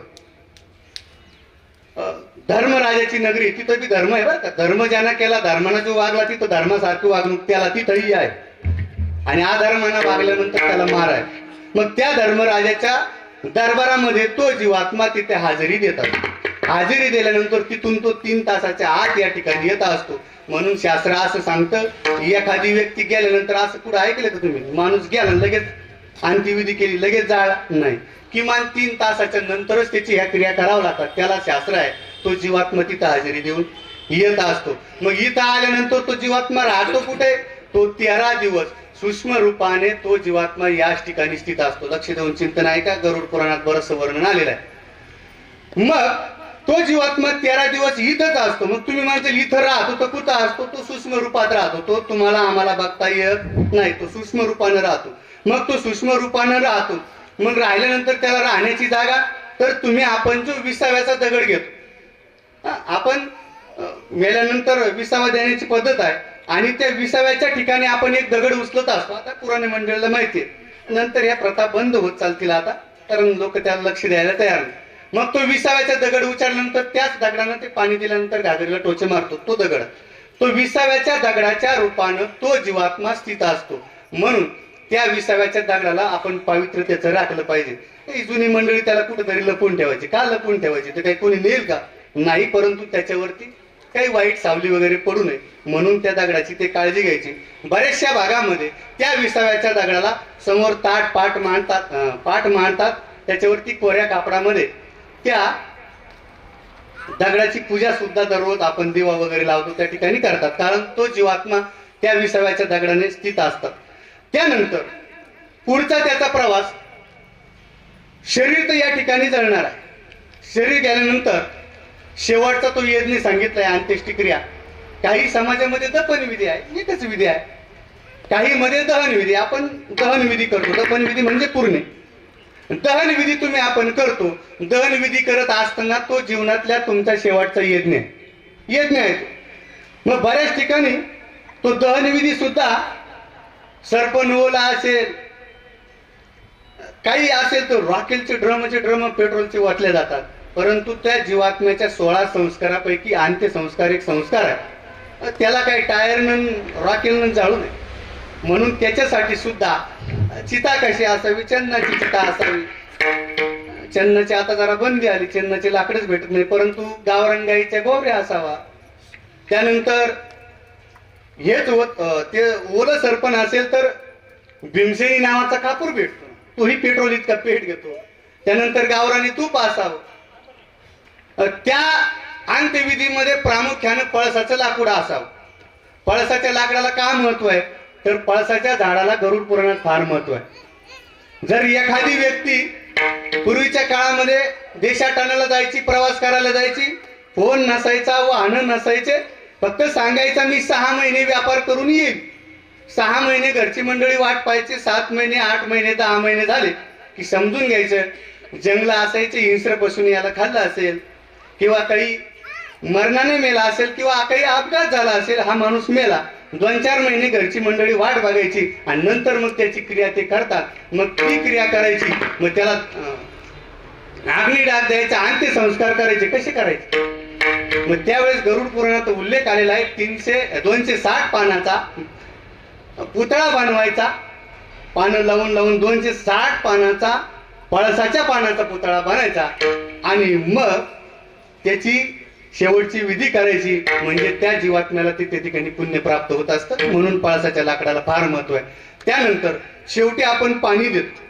धर्मराजाची नगरी, तिथं बी धर्म आहे बरं का. धर्म ज्यानं केला, धर्मानं जो वागला तिथं धर्मासारखी वागणूक त्याला तिथंही आहे, आणि अधर्मानं वागल्यानंतर त्याला मार आहे. मग त्या धर्मराजाच्या दरबारामध्ये तो जीवात्मा तिथे हजेरी देतात. हजेरी दिल्यानंतर तिथून तो 3 तासाच्या आत या ठिकाणी येत असतो. म्हणून शास्त्र असं सांगतं, एखादी व्यक्ती गेल्यानंतर असं कुठं ऐकलं का तुम्ही, माणूस गेला लगेच अंत्यविधी केली लगेच जाळा नाही, किमान 3 तासाच्या नंतरच त्याची ह्या क्रिया करावं लागतात. त्याला शास्त्र आहे. तो जीवात्मा तिथं हजेरी देऊन येत असतो. मग इथं आल्यानंतर तो जीवात्मा राहतो कुठे, तो 13 दिवस सूक्ष्म रूपाने तो जीवात्मा याच ठिकाणी स्थित असतो. लक्ष देऊन चिंतन आहे का, गरुड पुराणात बरंचसं वर्णन आलेलं आहे. मग तो जीवात्मा 13 दिवस इथंच असतो. मग तुम्ही म्हणता इथं राहतो तर कुठं असतो, तो सूक्ष्म रूपात राहतो. तो तुम्हाला आम्हाला बघता येत नाही, तो सूक्ष्म रूपानं राहतो. मग तो सूक्ष्म रूपानं राहतो. मग राहिल्यानंतर त्याला राहण्याची जागा, तर तुम्ही आपण जो 20व्याचा दगड घेतो, आपण मेल्यानंतर 20वा देण्याची पद्धत आहे, आणि त्या 20व्याच्या ठिकाणी आपण एक दगड उचलत असतो. आता पुराणे मंडळीला माहिती आहे, नंतर या प्रथा बंद होत चालतील आता, कारण लोक त्याला लक्ष द्यायला तयार नाही. मग तो 20व्याचा दगड उचलल्यानंतर त्याच दगडानं ते पाणी दिल्यानंतर घागरीला टोचे मारतो. तो दगड, तो 20व्याच्या दगडाच्या रूपानं तो जीवात्मा स्थित असतो. म्हणून त्या 20व्याच्या दगडाला आपण पावित्र्यतेचं राखलं पाहिजे. ही जुनी मंडळी त्याला कुठेतरी लपवून ठेवायची. का लपवून ठेवायची, ते काही कोणी नेईल का, नाही, परंतु त्याच्यावरती काही वाईट सावली वगैरे पडू नये म्हणून त्या दगडाची ते काळजी घ्यायची. बऱ्याचशा भागामध्ये त्या 20व्याच्या दगडाला समोर पाट मांडतात, त्याच्यावरती कोऱ्या कापडामध्ये त्या दगडाची पूजा सुद्धा दररोज आपण दिवा वगैरे लावतो त्या ठिकाणी करतात, कारण तो जीवात्मा त्या 20व्याच्या दगडाने स्थित असतात. त्यानंतर पुढचा त्याचा प्रवास, शरीर तर या ठिकाणी जळणार आहे. शरीर गेल्यानंतर शेवटचा तो यज्ञ सांगितलाय, अंत्येष्टिक्रिया. काही समाजामध्ये दफनविधी आहे, एकच विधी आहे. काही मध्ये दहनविधी, आपण दहनविधी करतो. दफनविधी म्हणजे पूर्ण दहनविधी तुम्ही आपण करतो. दहनविधी करत असताना तो जीवनातल्या तुमचा शेवटचा यज्ञ आहे. मग बऱ्याच ठिकाणी तो दहनविधी सुद्धा सर्पनवला असेल, काही असेल तर रॉकेलचे ड्रम पेट्रोलचे वाटले जातात. परंतु त्या जीवात्म्याच्या 16 संस्कारापैकी अंत्यसंस्कार एक संस्कार आहे. त्याला काही टायरनं रॉकेलनं जाळू नये, म्हणून त्याच्यासाठी सुद्धा चिता कशी असावी, चन्नाची चिता असावी. चन्नाची आता जरा बंदी आली, चन्नाचे लाकडच भेटत नाही, परंतु गावरान गाईच्या गोवऱ्या असावा. त्यानंतर हेच ते ओलं सरपण असेल तर भीमसेनी नावाचा कापूर भेटतो, तोही पेट्रोल इतका पेट घेतो. त्यानंतर गावरानी तूप असावं. त्या अंत्यविधीमध्ये प्रामुख्याने पळसाचं लाकूड असावं. पळसाच्या लाकडाला का महत्व आहे, तर पळसाच्या झाडाला गरुड पुराणात फार महत्व आहे. जर एखादी व्यक्ती पूर्वीच्या काळामध्ये देशाटनाला जायची, प्रवास करायला जायची, फोन नसायचा, वाहन नसायचे, फक्त सांगायचा मी 6 महिने व्यापार करून येईल. 6 महिने घरची मंडळी वाट पाहायची. 7 महिने, 8 महिने, 10 महिने झाले की समजून घ्यायचं जंगल असायचे, हिंस्र बसून याला खाल्लं असेल, किंवा काही मरणाने मेला असेल, किंवा काही अपघात झाला असेल, हा माणूस मेला. 2-4 महिने घरची मंडळी वाट बघायची, आणि नंतर मग त्याची क्रिया ते करतात. मग ती क्रिया करायची, मग त्याला अग्निडाग द्यायचा, अंत्यसंस्कार करायचे. कसे करायचे, मग त्यावेळेस गरुड पुराणात उल्लेख आलेला आहे. 260 पानाचा पुतळा बनवायचा, पानं लावून 260 पानाचा पळसाच्या पानाचा पुतळा बनायचा, आणि मग त्याची शेवटची विधी करायची. म्हणजे त्या जीवात्म्याला ते त्या ठिकाणी पुण्य प्राप्त होत असतं. म्हणून पळसाच्या लाकडाला फार महत्व आहे. त्यानंतर शेवटी आपण पाणी देतो.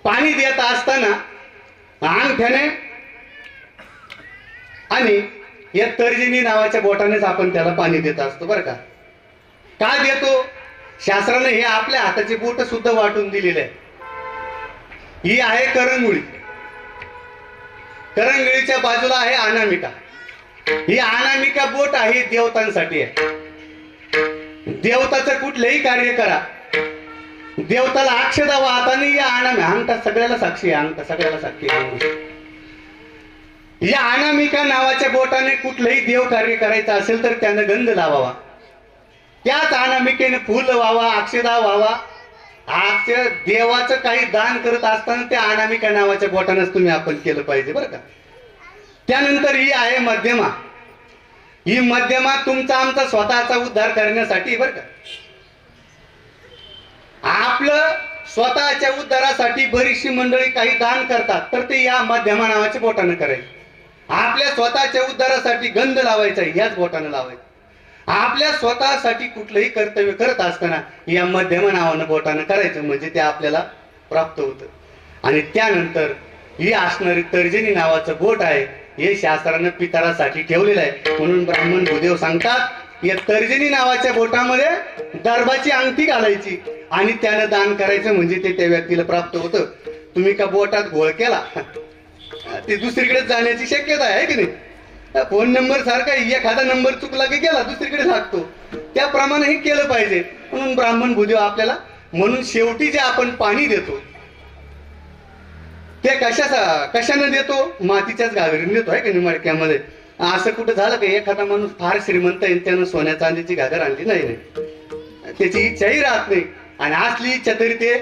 पाणी देत असताना अंगठ्याने आणि या तर्जनी नावाच्या बोटानेच आपण त्याला पाणी देत असतो, बरं का. का देतो, शास्त्राने हे आपल्या हाताची बोट सुद्धा वाटून दिलेले आहे. ही आहे करंगुळी, करंगळीच्या बाजूला आहे अनामिका. ही अनामिका बोट आहे देवतांसाठी आहे. देवताचं कुठलंही कार्य करा, देवताला अक्षदा वाहताना या अंगठा सगळ्याला साक्षी आहे, अंगठा सगळ्याला साक्षी आहे. या अनामिका नावाच्या बोटाने कुठलंही देव कार्य करायचं असेल तर त्यानं गंध लावावा. त्याच अनामिकेने फुल व्हावा, अक्षदा व्हावा. देवाचं काही दान करत असताना त्या अनामिका नावाच्या बोटानेच तुम्ही आपण केलं पाहिजे, बरं का. त्यानंतर ही आहे मध्यमा. ही मध्यमा तुमचा आमचा स्वतःचा उद्धार करण्यासाठी, बरं का. आपलं स्वतःच्या उद्धारासाठी बरीचशी मंडळी काही दान करतात, तर ते या मध्यमा नावाच्या बोटानं करायचं. आपल्या स्वतःच्या उद्धारासाठी गंध लावायचा याच बोटानं लावायचं. आपल्या स्वतःसाठी कुठलंही कर्तव्य करत असताना या मध्यमा नावानं बोटानं करायचं, म्हणजे ते आपल्याला प्राप्त होतं. आणि त्यानंतर ही असणारी तर्जनी नावाचं बोट आहे, हे शास्त्रानं पितरासाठी ठेवलेलं आहे. म्हणून ब्राह्मण भूदेव सांगतात, या तर्जनी नावाच्या बोटामध्ये दर्भाची अंगठी घालायची आणि त्यानं दान करायचं, म्हणजे ते त्या व्यक्तीला प्राप्त होतं. तुम्ही का बोटात घोळ केला, ते दुसरीकडे जाण्याची शक्यता आहे की नाही. फोन नंबर सारखा एखादा नंबर चुकला की गेला दुसरीकडे लागतो, त्याप्रमाणे हे केलं पाहिजे. म्हणून ब्राह्मण भूदेव आपल्याला, म्हणून शेवटी जे आपण पाणी देतो ते कशानं देतो, मातीच्याच घागरीने देतो आहे की नाही मडक्यामध्ये. असं कुठं झालं की एखादा माणूस फार श्रीमंत आहे, त्यानं सोन्या चांदीची घागर आणली नाही, त्याची इच्छाही राहत नाही, आणि असली इच्छा तरी ते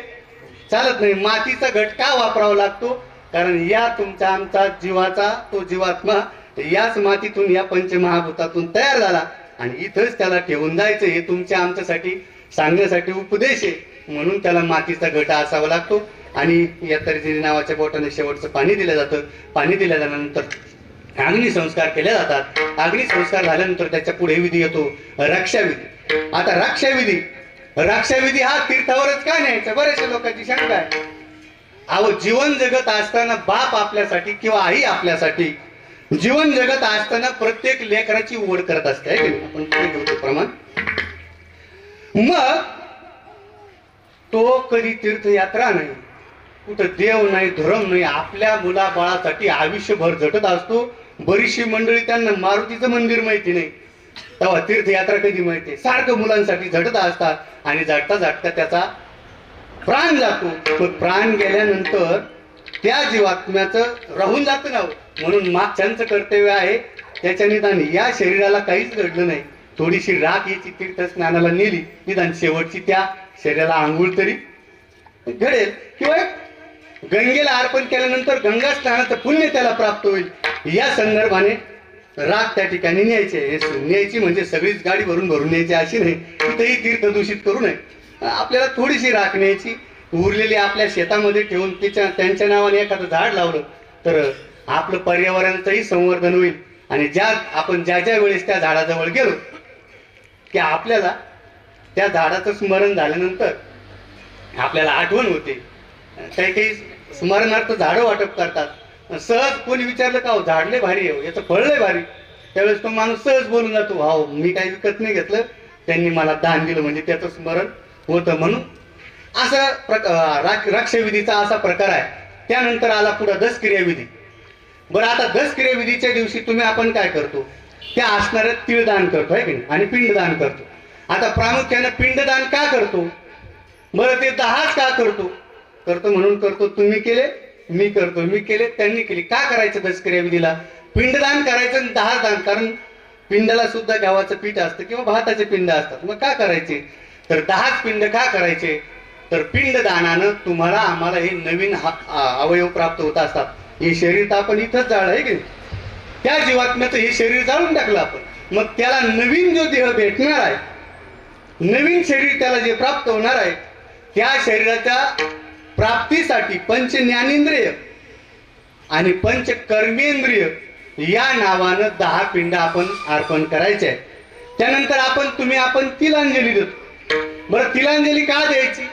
चालत नाही. मातीचा घट का वापरावा लागतो, कारण या तुमचा आमचा जीवाचा तो जीवात्मा याच मातीतून या पंचमहाभूतातून तयार झाला, आणि इथंच त्याला ठेवून जायचं. हे तुमच्या आमच्यासाठी सांगण्यासाठी उपदेश आहे. म्हणून त्याला मातीचा घट असावा लागतो. आणि या तर्जनी नावाच्या बोटाने शेवटचं पाणी दिलं जातं. पाणी दिल्यानंतर अग्निसंस्कार केले जातात. अग्निसंस्कार झाल्यानंतर त्याच्या पुढे विधी येतो रक्षाविधी. आता रक्षाविधी हा तीर्थावरच का न्यायचा, बऱ्याचशा लोकांची शंका आहे. अहो, जीवन जगत असताना बाप आपल्यासाठी किंवा आई आपल्यासाठी जीवन जगत असताना प्रत्येक लेकराची ओढ करत असते, आपण पुढे घेतो प्रमाण. मग तो कधी तीर्थयात्रा नाही, कुठं देव नाही, धर्म नाही, आपल्या मुलाबाळासाठी आयुष्यभर झटत असतो. बरीचशी मंडळी त्यांना मारुतीचं मंदिर माहिती नाही, तेव्हा तीर्थयात्रा कधी माहिती, सारखं मुलांसाठी झटत असतात, आणि झटता झटता त्याचा प्राण जातो. मग प्राण गेल्यानंतर त्या जीवात्म्याचं राहून जातं ना. म्हणून मागच्यांचं कर्तव्य आहे, त्याच्या निदान या शरीराला काहीच घडलं नाही, थोडीशी राख याची तीर्थस्नानाला नेली, निदान शेवटची त्या शरीराला आंघोळ तरी घडेल, किंवा गंगेला अर्पण केल्यानंतर गंगा स्नानाचं पुण्य त्याला प्राप्त होईल. या संदर्भाने राख त्या ठिकाणी न्यायची म्हणजे सगळीच गाडी भरून न्यायची अशी नाही, तिथेही तीर्थ दूषित करू नये. आपल्याला थोडीशी राख न्यायची, उरलेली आपल्या शेतामध्ये ठेवून त्यांच्या नावाने एखादं झाड लावलं तर आपलं पर्यावरणाचंही संवर्धन होईल. आणि आपण ज्या वेळेस त्या झाडाजवळ गेलो की आपल्याला त्या झाडाचं स्मरण झाल्यानंतर आपल्याला आठवण होते. काही स्मरणार्थ झाडं वाटप करतात. सहज कोणी विचारलं का, झाड लय भारी आहे, याचं फळ लय भारी, त्यावेळेस तो माणूस सहज बोलून जातो, हो मी काही विकत नाही घेतलं, त्यांनी मला दान दिलं, म्हणजे त्याचं स्मरण होतं. म्हणून असा रक्षाविधीचा असा प्रकार आहे. त्यानंतर आला पुढे दशक्रियाविधी. बरं, आता दशक्रियाविधीच्या दिवशी आपण काय करतो, त्या असणाऱ्या तिळदान करतो आहे की नाही, आणि पिंडदान करतो. आता प्रामुख्याने पिंडदान का करतो, बरं ते 10च का करतो म्हणून करतो. तुम्ही केले, मी करतो, मी केले, त्यांनी केली. का करायचं दशक्रियाविधीला पिंडदान करायचं आणि 10 दान, कारण पिंडाला सुद्धा गव्हाचं पीठ असतं किंवा भाताचे पिंड असतात. मग का करायचे, तर 10च पिंड का करायचे, तर पिंडदानानं तुम्हाला आम्हाला हे नवीन अवयव प्राप्त होत असतात. हे शरीर तर आपण इथंच जाळ आहे की, त्या जीवात्म्याचं हे शरीर जाळून टाकलं आपण, मग त्याला नवीन जो देह भेटणार आहे, नवीन शरीर त्याला जे प्राप्त होणार आहे, त्या शरीराच्या प्राप्तीसाठी पंच ज्ञानेंद्रिय आणि पंच कर्मेंद्रिय या नावानं 10 पिंड आपण अर्पण करायचे आहे. त्यानंतर आपण तिलांजली देतो. बरं, तिलांजली का द्यायची,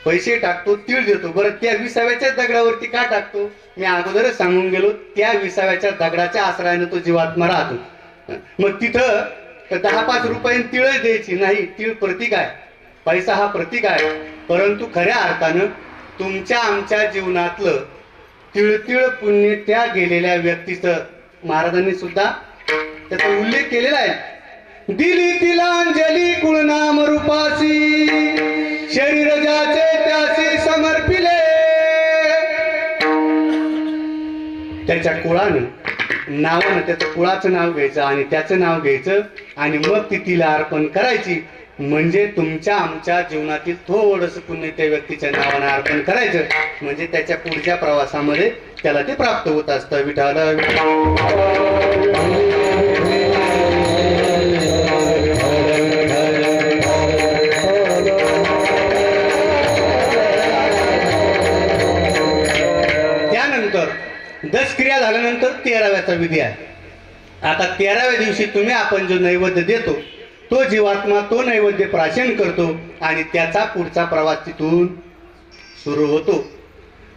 पैसे टाकतो, तीळ देतो. बरं, त्या 20व्याच्या दगडावरती का टाकतो, मी अगोदरच सांगून गेलो, त्या 20व्याच्या दगडाच्या आश्रयाने तो जीवात्मा राहतो. मग तिथं 10-5 रुपयांनी तिळ द्यायची नाही, तीळ प्रतीक आहे, पैसा हा प्रतीक आहे. परंतु खऱ्या अर्थानं तुमच्या आमच्या जीवनातलं तिळतिळ पुण्य त्या गेलेल्या व्यक्तीचं महाराजांनी सुद्धा त्याचा उल्लेख केलेला आहे. दिली तिलांजली कुळनाम रूपासी, शरीर ज्याचे त्याचे समर्पिले. त्याच्या कुळानं नावानं त्याचं कुळाचं नाव घ्यायचं आणि त्याचं नाव घ्यायचं आणि मग ती तिला अर्पण करायची. म्हणजे तुमच्या आमच्या जीवनातील थोडंसं पुण्य त्या व्यक्तीच्या नावानं अर्पण करायचं, म्हणजे त्याच्या पुढच्या प्रवासामध्ये त्याला ते प्राप्त होत असतं. विठाला 10 क्रिया झाल्यानंतर 13व्याचा विधी आहे. आता 13व्या दिवशी तुम्ही आपण जो नैवेद्य देतो तो जीवात्मा तो नैवेद्य प्राशन करतो आणि त्याचा पुढचा प्रवास तिथून सुरू होतो.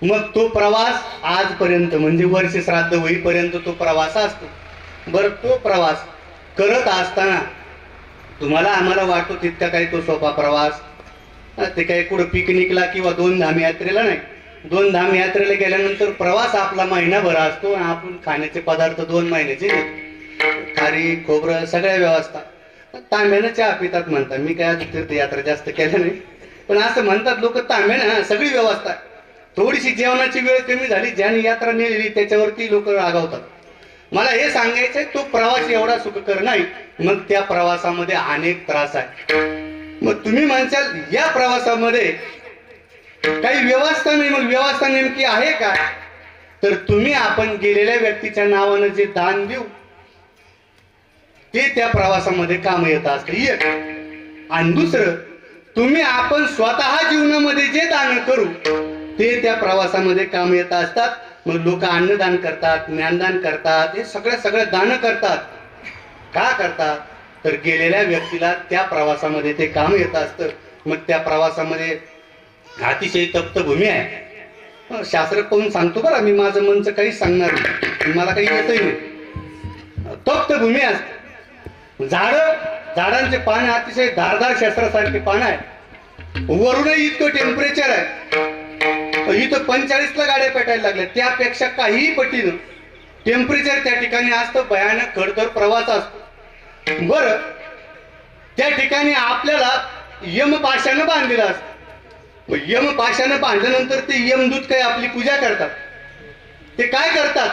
मग तो प्रवास आजपर्यंत म्हणजे वर्ष श्राद्ध होईपर्यंत तो प्रवास असतो. बरं, तो प्रवास करत असताना तुम्हाला आम्हाला वाटतो तितका काही तो सोपा प्रवास. ते काही कुठं पिकनिकला किंवा 2 धाम यात्रेला नाही. 2 धाम यात्रेला गेल्यानंतर प्रवास आपला महिनाभर असतो आणि आपण खाण्याचे पदार्थ 2 महिन्याचे घेतो. खारी खोबरं सगळ्या व्यवस्था. तांब्यानं चहा पितात म्हणतात. मी काय अजून तीर्थयात्रा जास्त केल्या नाही, पण असं म्हणतात लोक तांब्यानं सगळी व्यवस्था. थोडीशी जेवणाची वेळ कमी झाली, ज्याने यात्रा नेलेली त्याच्यावरती लोक रागावतात. मला हे सांगायचंय तो प्रवास एवढा सुखकर नाही. मग त्या प्रवासामध्ये अनेक त्रास आहे. मग तुम्ही म्हणसाल या प्रवासामध्ये काही व्यवस्था नाही, मग व्यवस्था नेमकी आहे का? तर तुम्ही आपण गेलेल्या व्यक्तीच्या नावानं जे दान देऊ ते त्या प्रवासामध्ये काम येत असतं, एक. आणि दुसरं, तुम्ही आपण स्वतः जीवनामध्ये जे दान करू ते त्या प्रवासामध्ये काम येत असतात. मग लोक अन्नदान करतात, ज्ञानदान करतात, हे सगळ्या दान करतात. का करतात? तर गेलेल्या व्यक्तीला त्या प्रवासामध्ये ते काम येत असतं. मग त्या प्रवासामध्ये अतिशय तप्तभूमी आहे. शास्त्र पाहून सांगतो बरं, मी माझं मनचं काहीच सांगणार नाही, मला काही येतही नाही. तप्तभूमी असते. झाडांचे पान अतिशय धारदार शस्त्रासारखे पान आहे. वरूनही इतकं टेम्परेचर आहे, इथं 45ला गाड्या पेटायला लागल्या. त्यापेक्षा काहीही पटीनं टेम्परेचर त्या ठिकाणी असतं. भयानक खडतर प्रवास असतो. बरं, त्या ठिकाणी आपल्याला यमपाशानं बांधलेलं असतं. यमपाशानं बांधल्यानंतर ते यमदूत काही आपली पूजा करतात. ते काय करतात?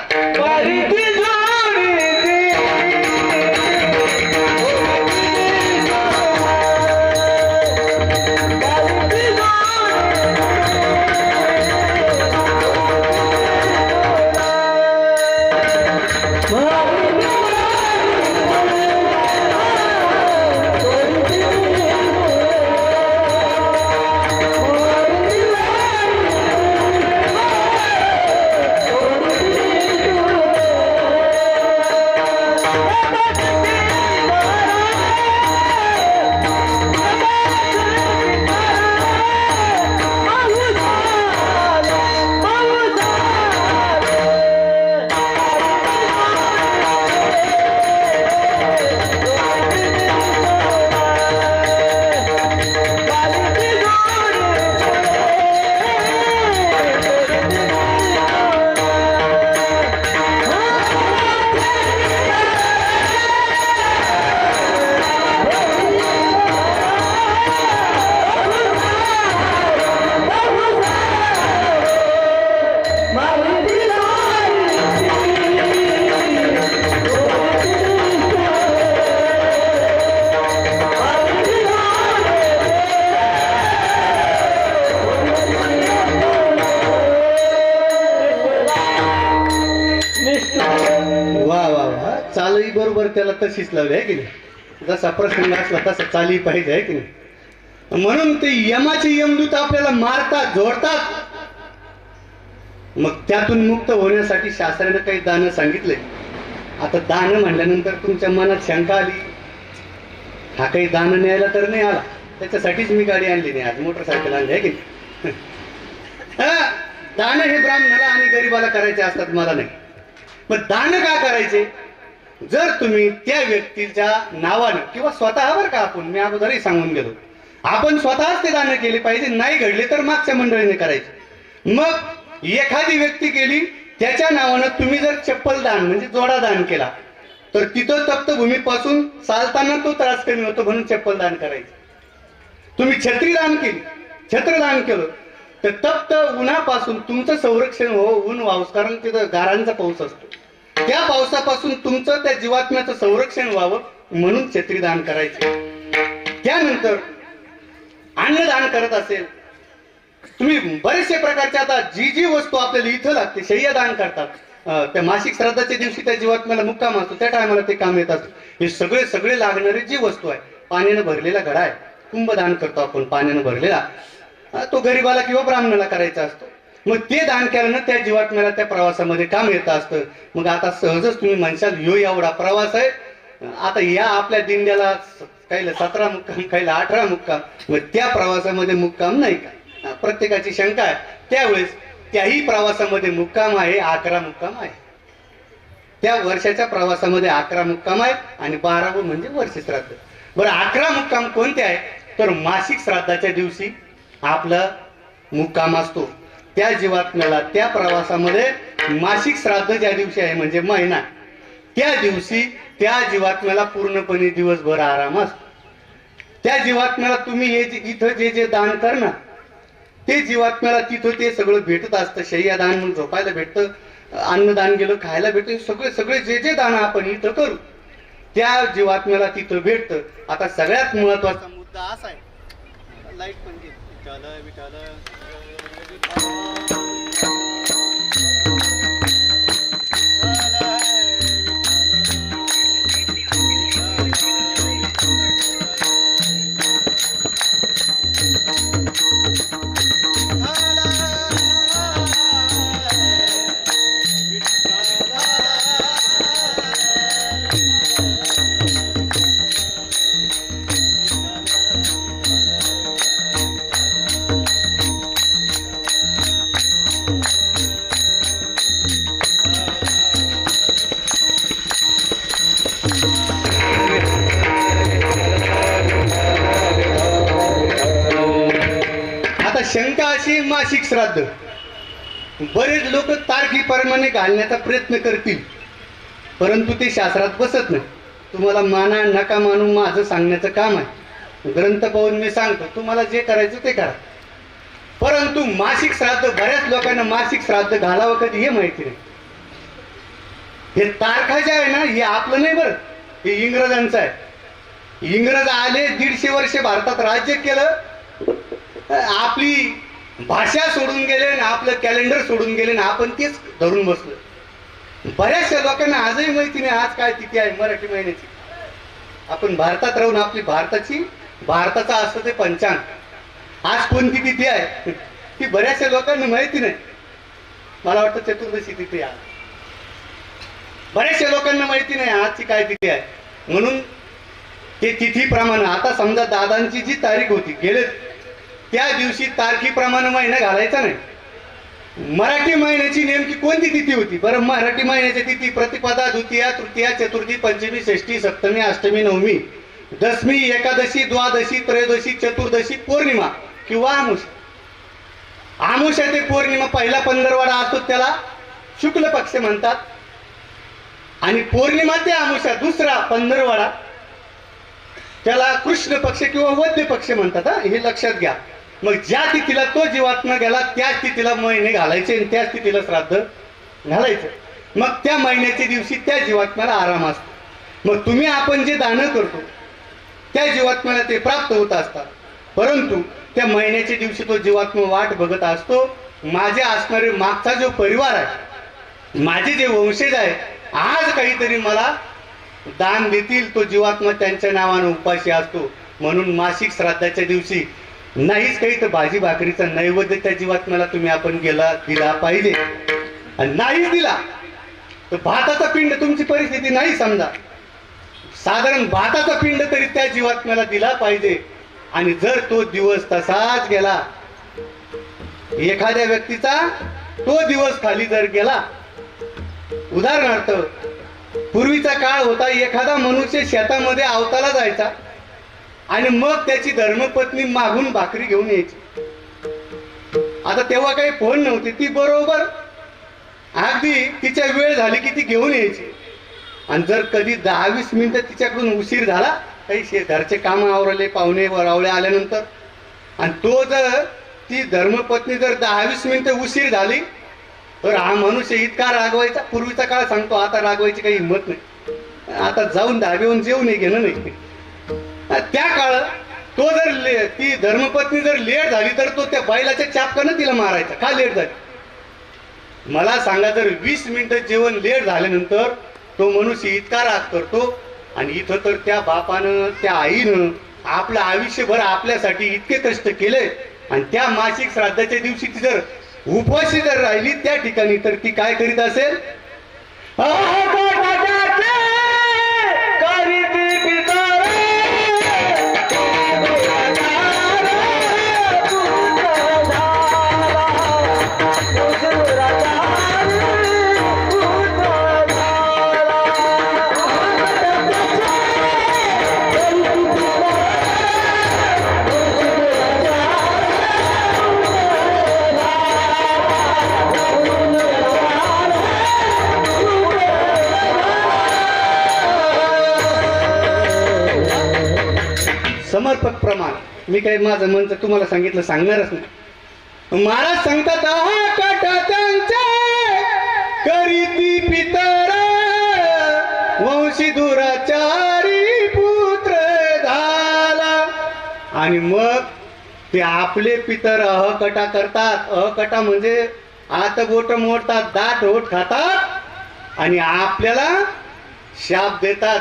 चालही बरोबर त्याला तशीच लावली आहे की नाही. जसा प्रसंग असला तसा चालही पाहिजे आहे की नाही. म्हणून ते यमाचे यमदूत आपल्याला मारतात, जोडतात. मग त्यातून मुक्त होण्यासाठी शास्त्राने काही दान सांगितले. आता दान म्हणल्यानंतर तुमच्या मनात शंका आली, हा काही दान न्यायला तर नाही आला, त्याच्यासाठीच मी गाडी आणली नाही, आज मोटरसायकल आणली आहे की नाही. दान हे ब्राह्मणाला आणि गरीबाला करायचे असतात, मला नाही. मग दान का करायचे? जर तुम्ही त्या व्यक्तीच्या नावानं किंवा स्वतःवर का, आपण मी अगोदरही सांगून गेलो, आपण स्वतःच ते दान केले पाहिजे. नाही घडले तर मागच्या मंडळीने करायचे. मग एखादी व्यक्ती गेली, त्याच्या नावानं तुम्ही जर चप्पल दान म्हणजे जोडा दान केला तर तिथं तप्तभूमीपासून चालताना तो त्रास कमी होतो, म्हणून चप्पल दान करायचं. तुम्ही छत्री दान केली, छत्र दान केलं तर तप्त उन्हापासून तुमचं संरक्षण हो. ऊन वावस, कारण तिथं गारांचा पाऊस असतो, त्या पावसापासून तुमचं त्या जीवात्म्याचं संरक्षण व्हावं म्हणून छत्री दान करायचे. त्यानंतर अन्नदान करत असेल तुम्ही, बरेचसे प्रकारचे आता जी वस्तू आपल्याला इथं लागते, शय्यादान करतात. त्या मासिक श्राद्धाच्या दिवशी त्या जीवात्म्याला मुक्काम असतो, त्या टायमाला ते काम येत असतं. हे सगळे लागणारे जी वस्तू आहे, पाण्यानं भरलेला घडा आहे, कुंभदान करतो आपण पाण्यानं भरलेला, तो गरीबाला किंवा ब्राह्मणाला करायचा असतो. मग ते दान केल्यानं त्या जीवात्म्याला त्या प्रवासामध्ये काम येत असतं. मग आता सहजच तुम्ही म्हणशाल ह्यो एवढा प्रवास आहे, आता या आपल्या दिंड्याला काहीला 17 मुक्काम, काहीला 18 मुक्काम, मग त्या प्रवासामध्ये मुक्काम नाही का? प्रत्येकाची शंका आहे. त्यावेळेस त्याही प्रवासामध्ये मुक्काम आहे, 11 मुक्काम आहे. त्या वर्षाच्या प्रवासामध्ये 11 मुक्काम आहेत आणि 12वं म्हणजे वर्ष श्राद्ध. बरं, 11 मुक्काम कोणते आहे? तर मासिक श्राद्धाच्या दिवशी आपला मुक्काम असतो. त्या जीवात्म्याला त्या प्रवासामध्ये मासिक श्राद्ध ज्या दिवशी आहे म्हणजे महिना, त्या दिवशी त्या जीवात्म्याला पूर्णपणे दिवसभर आराम असतो. त्या जीवात्म्याला तुम्ही इथं जे दान करणार ते जीवात्म्याला तिथं ते सगळं भेटत असतं. शय्यादान म्हणून झोपायला भेटतं, अन्नदान गेलं खायला भेटतं, सगळे जे दान आपण इथं करू त्या जीवात्म्याला तिथं भेटतं. आता सगळ्यात महत्वाचा मुद्दा असा आहे, लाईट पण घे. शंका अशी, मासिक श्राद्ध बरेच लोक तारखेप्रमाणे घालण्याचा प्रयत्न करतील, परंतु ते शास्त्रात बसत नाही. तुम्हाला माना नका मानू, माझं सांगण्याचं काम आहे. ग्रंथ पाहून मी सांगतो, तुम्हाला जे करायचं ते करा. परंतु मासिक श्राद्ध, बऱ्याच लोकांना मासिक श्राद्ध घालावं कधी हे माहिती नाही. हे तारखा जे आहे ना, हे आपलं नाही बरं, हे इंग्रजांचं आहे. इंग्रज आले, 150 वर्ष भारतात राज्य केलं, आपली भाषा सोडून गेले ना, आपलं कॅलेंडर सोडून गेले ना, आपण तेच धरून बसलो. बऱ्याचशा लोकांना आजही माहिती नाही आज काय तिथी आहे मराठी महिन्याची. आपण भारतात राहून आपली भारताचा असतं ते पंचांग, आज कोणती तिथी आहे ती बऱ्याचशा लोकांना माहिती नाही. मला वाटतं चतुर्दशी तिथी आहे, बऱ्याचशा लोकांना माहिती नाही आजची काय तिथी आहे. म्हणून ते तिथीप्रमाणे, आता समजा दादांची जी तारीख होती गेले त्या दिवशी तारखेप्रमाणे महिना घालायचा नाही. मराठी महिन्याची नेमकी कोणती तिथी होती? बरं, मराठी महिन्याची तिथी प्रतिपदा, द्वितीया, तृतीया, चतुर्थी, पंचमी, षष्ठी, सप्तमी, अष्टमी, नवमी, दशमी, एकादशी, द्वादशी, त्रयोदशी, चतुर्दशी, पौर्णिमा किंवा आमुषा. आमुषा ते पौर्णिमा पहिला 15वाडा असतो त्याला शुक्ल पक्ष म्हणतात, आणि पौर्णिमा ते आमुषा दुसरा 15वाडा त्याला कृष्ण पक्ष किंवा वद्य पक्ष म्हणतात. हे लक्षात घ्या. मग ज्या तिथीला तो जीवात्मा गेला त्याच तिथीला महिने घालायचे आणि त्याच तिथीला श्राद्ध घालायचं. मग त्या महिन्याच्या दिवशी त्या जीवात्म्याला आराम असतो. मग तुम्ही आपण जे दान करतो त्या जीवात्म्याला ते प्राप्त होत असतात, परंतु त्या महिन्याच्या दिवशी तो जीवात्मा वाट बघत असतो. माझे असणारे मागचा जो परिवार आहे, माझे जे वंशज आहे, आज काहीतरी मला दान देतील. तो जीवात्मा त्यांच्या नावानं उपाशी असतो. म्हणून मासिक श्राद्धाच्या दिवशी नाहीच काही तर भाजी भाकरीचा नैवेद्य त्या जीवात्म्याला तुम्ही आपण दिला पाहिजे. आणि नाहीच दिला तर भाताचा पिंड, तुमची परिस्थिती नाही समजा, साधारण भाताचा पिंड तरी त्या जीवात्म्याला दिला पाहिजे. आणि जर तो दिवस तसाच गेला, एखाद्या व्यक्तीचा तो दिवस खाली जर गेला, उदाहरणार्थ पूर्वीचा काळ होता, एखादा मनुष्य शेतामध्ये आवताला जायचा आणि मग त्याची धर्मपत्नी मागून भाकरी घेऊन यायची. आता तेव्हा काही फोन नव्हते, ती बरोबर अगदी तिच्या वेळ झाली की ती घेऊन यायची. आणि जर कधी 10-20 मिनिटं तिच्याकडून उशीर झाला, काही घरचे काम आवरले, पाहुणे वरावळे आल्यानंतर, आणि तो जर ती धर्मपत्नी जर 10-20 मिनिटं उशीर झाली तर हा मनुष्य इतका रागवायचा. पूर्वीचा काळ सांगतो, आता रागवायची काही हिंमत नाही. आता जाऊन धाब्यावरून जेवून घेणं नाही. त्या काळात तो जर ती धर्मपत्नी जर लेट झाली तर तो त्या बैलाच्या चापकानं तिला मारायचा. का लेट झाली? मला सांगा, जर 20 मिनिटं जेवण लेट झाल्यानंतर तो मनुष्य इतका राग करतो. आणि इथं तर त्या बापानं, त्या आईनं आपलं आयुष्यभर आपल्यासाठी इतके कष्ट केले, आणि त्या मासिक श्राद्धाच्या दिवशी ती जर उपवाशी जर राहिली त्या ठिकाणी तर ती काय करीत असेल? समर्पक प्रमाण. मी काही माझं मनचं तुम्हाला सांगितलं सांगणारच नाही. महाराज सांगतात कटा त्यांचे करीती पितर वंशी दुराचारी पुत्र झाला. आणि मग ते आपले पितर अहकटा करतात. अहकटा म्हणजे आत बोट मोडतात, दाट ओठ खातात आणि आपल्याला शाप देतात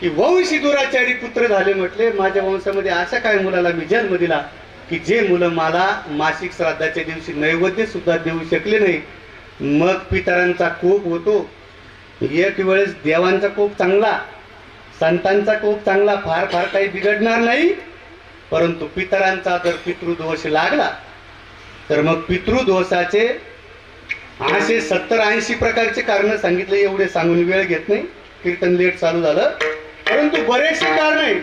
की वंशी दुराचारी पुत्र झाले. म्हटले माझ्या वंशामध्ये अशा काय मुलाला मी जन्म दिला की जे मुलं मला मासिक श्राद्धाच्या दिवशी नैवेद्य सुद्धा देऊ शकले नाही. मग पितरांचा कोप होतो. एक वेळेस देवांचा कोप चांगला, संतांचा कोप चांगला, फार फार काही बिघडणार नाही. परंतु पितरांचा जर पितृदोष लागला तर मग पितृदोषाचे असे 70-80 प्रकारचे कारण सांगितले. एवढे सांगून वेळ घेत नाही, कीर्तन लेट चालू झालं. परंतु बरेचसे कारण आहे.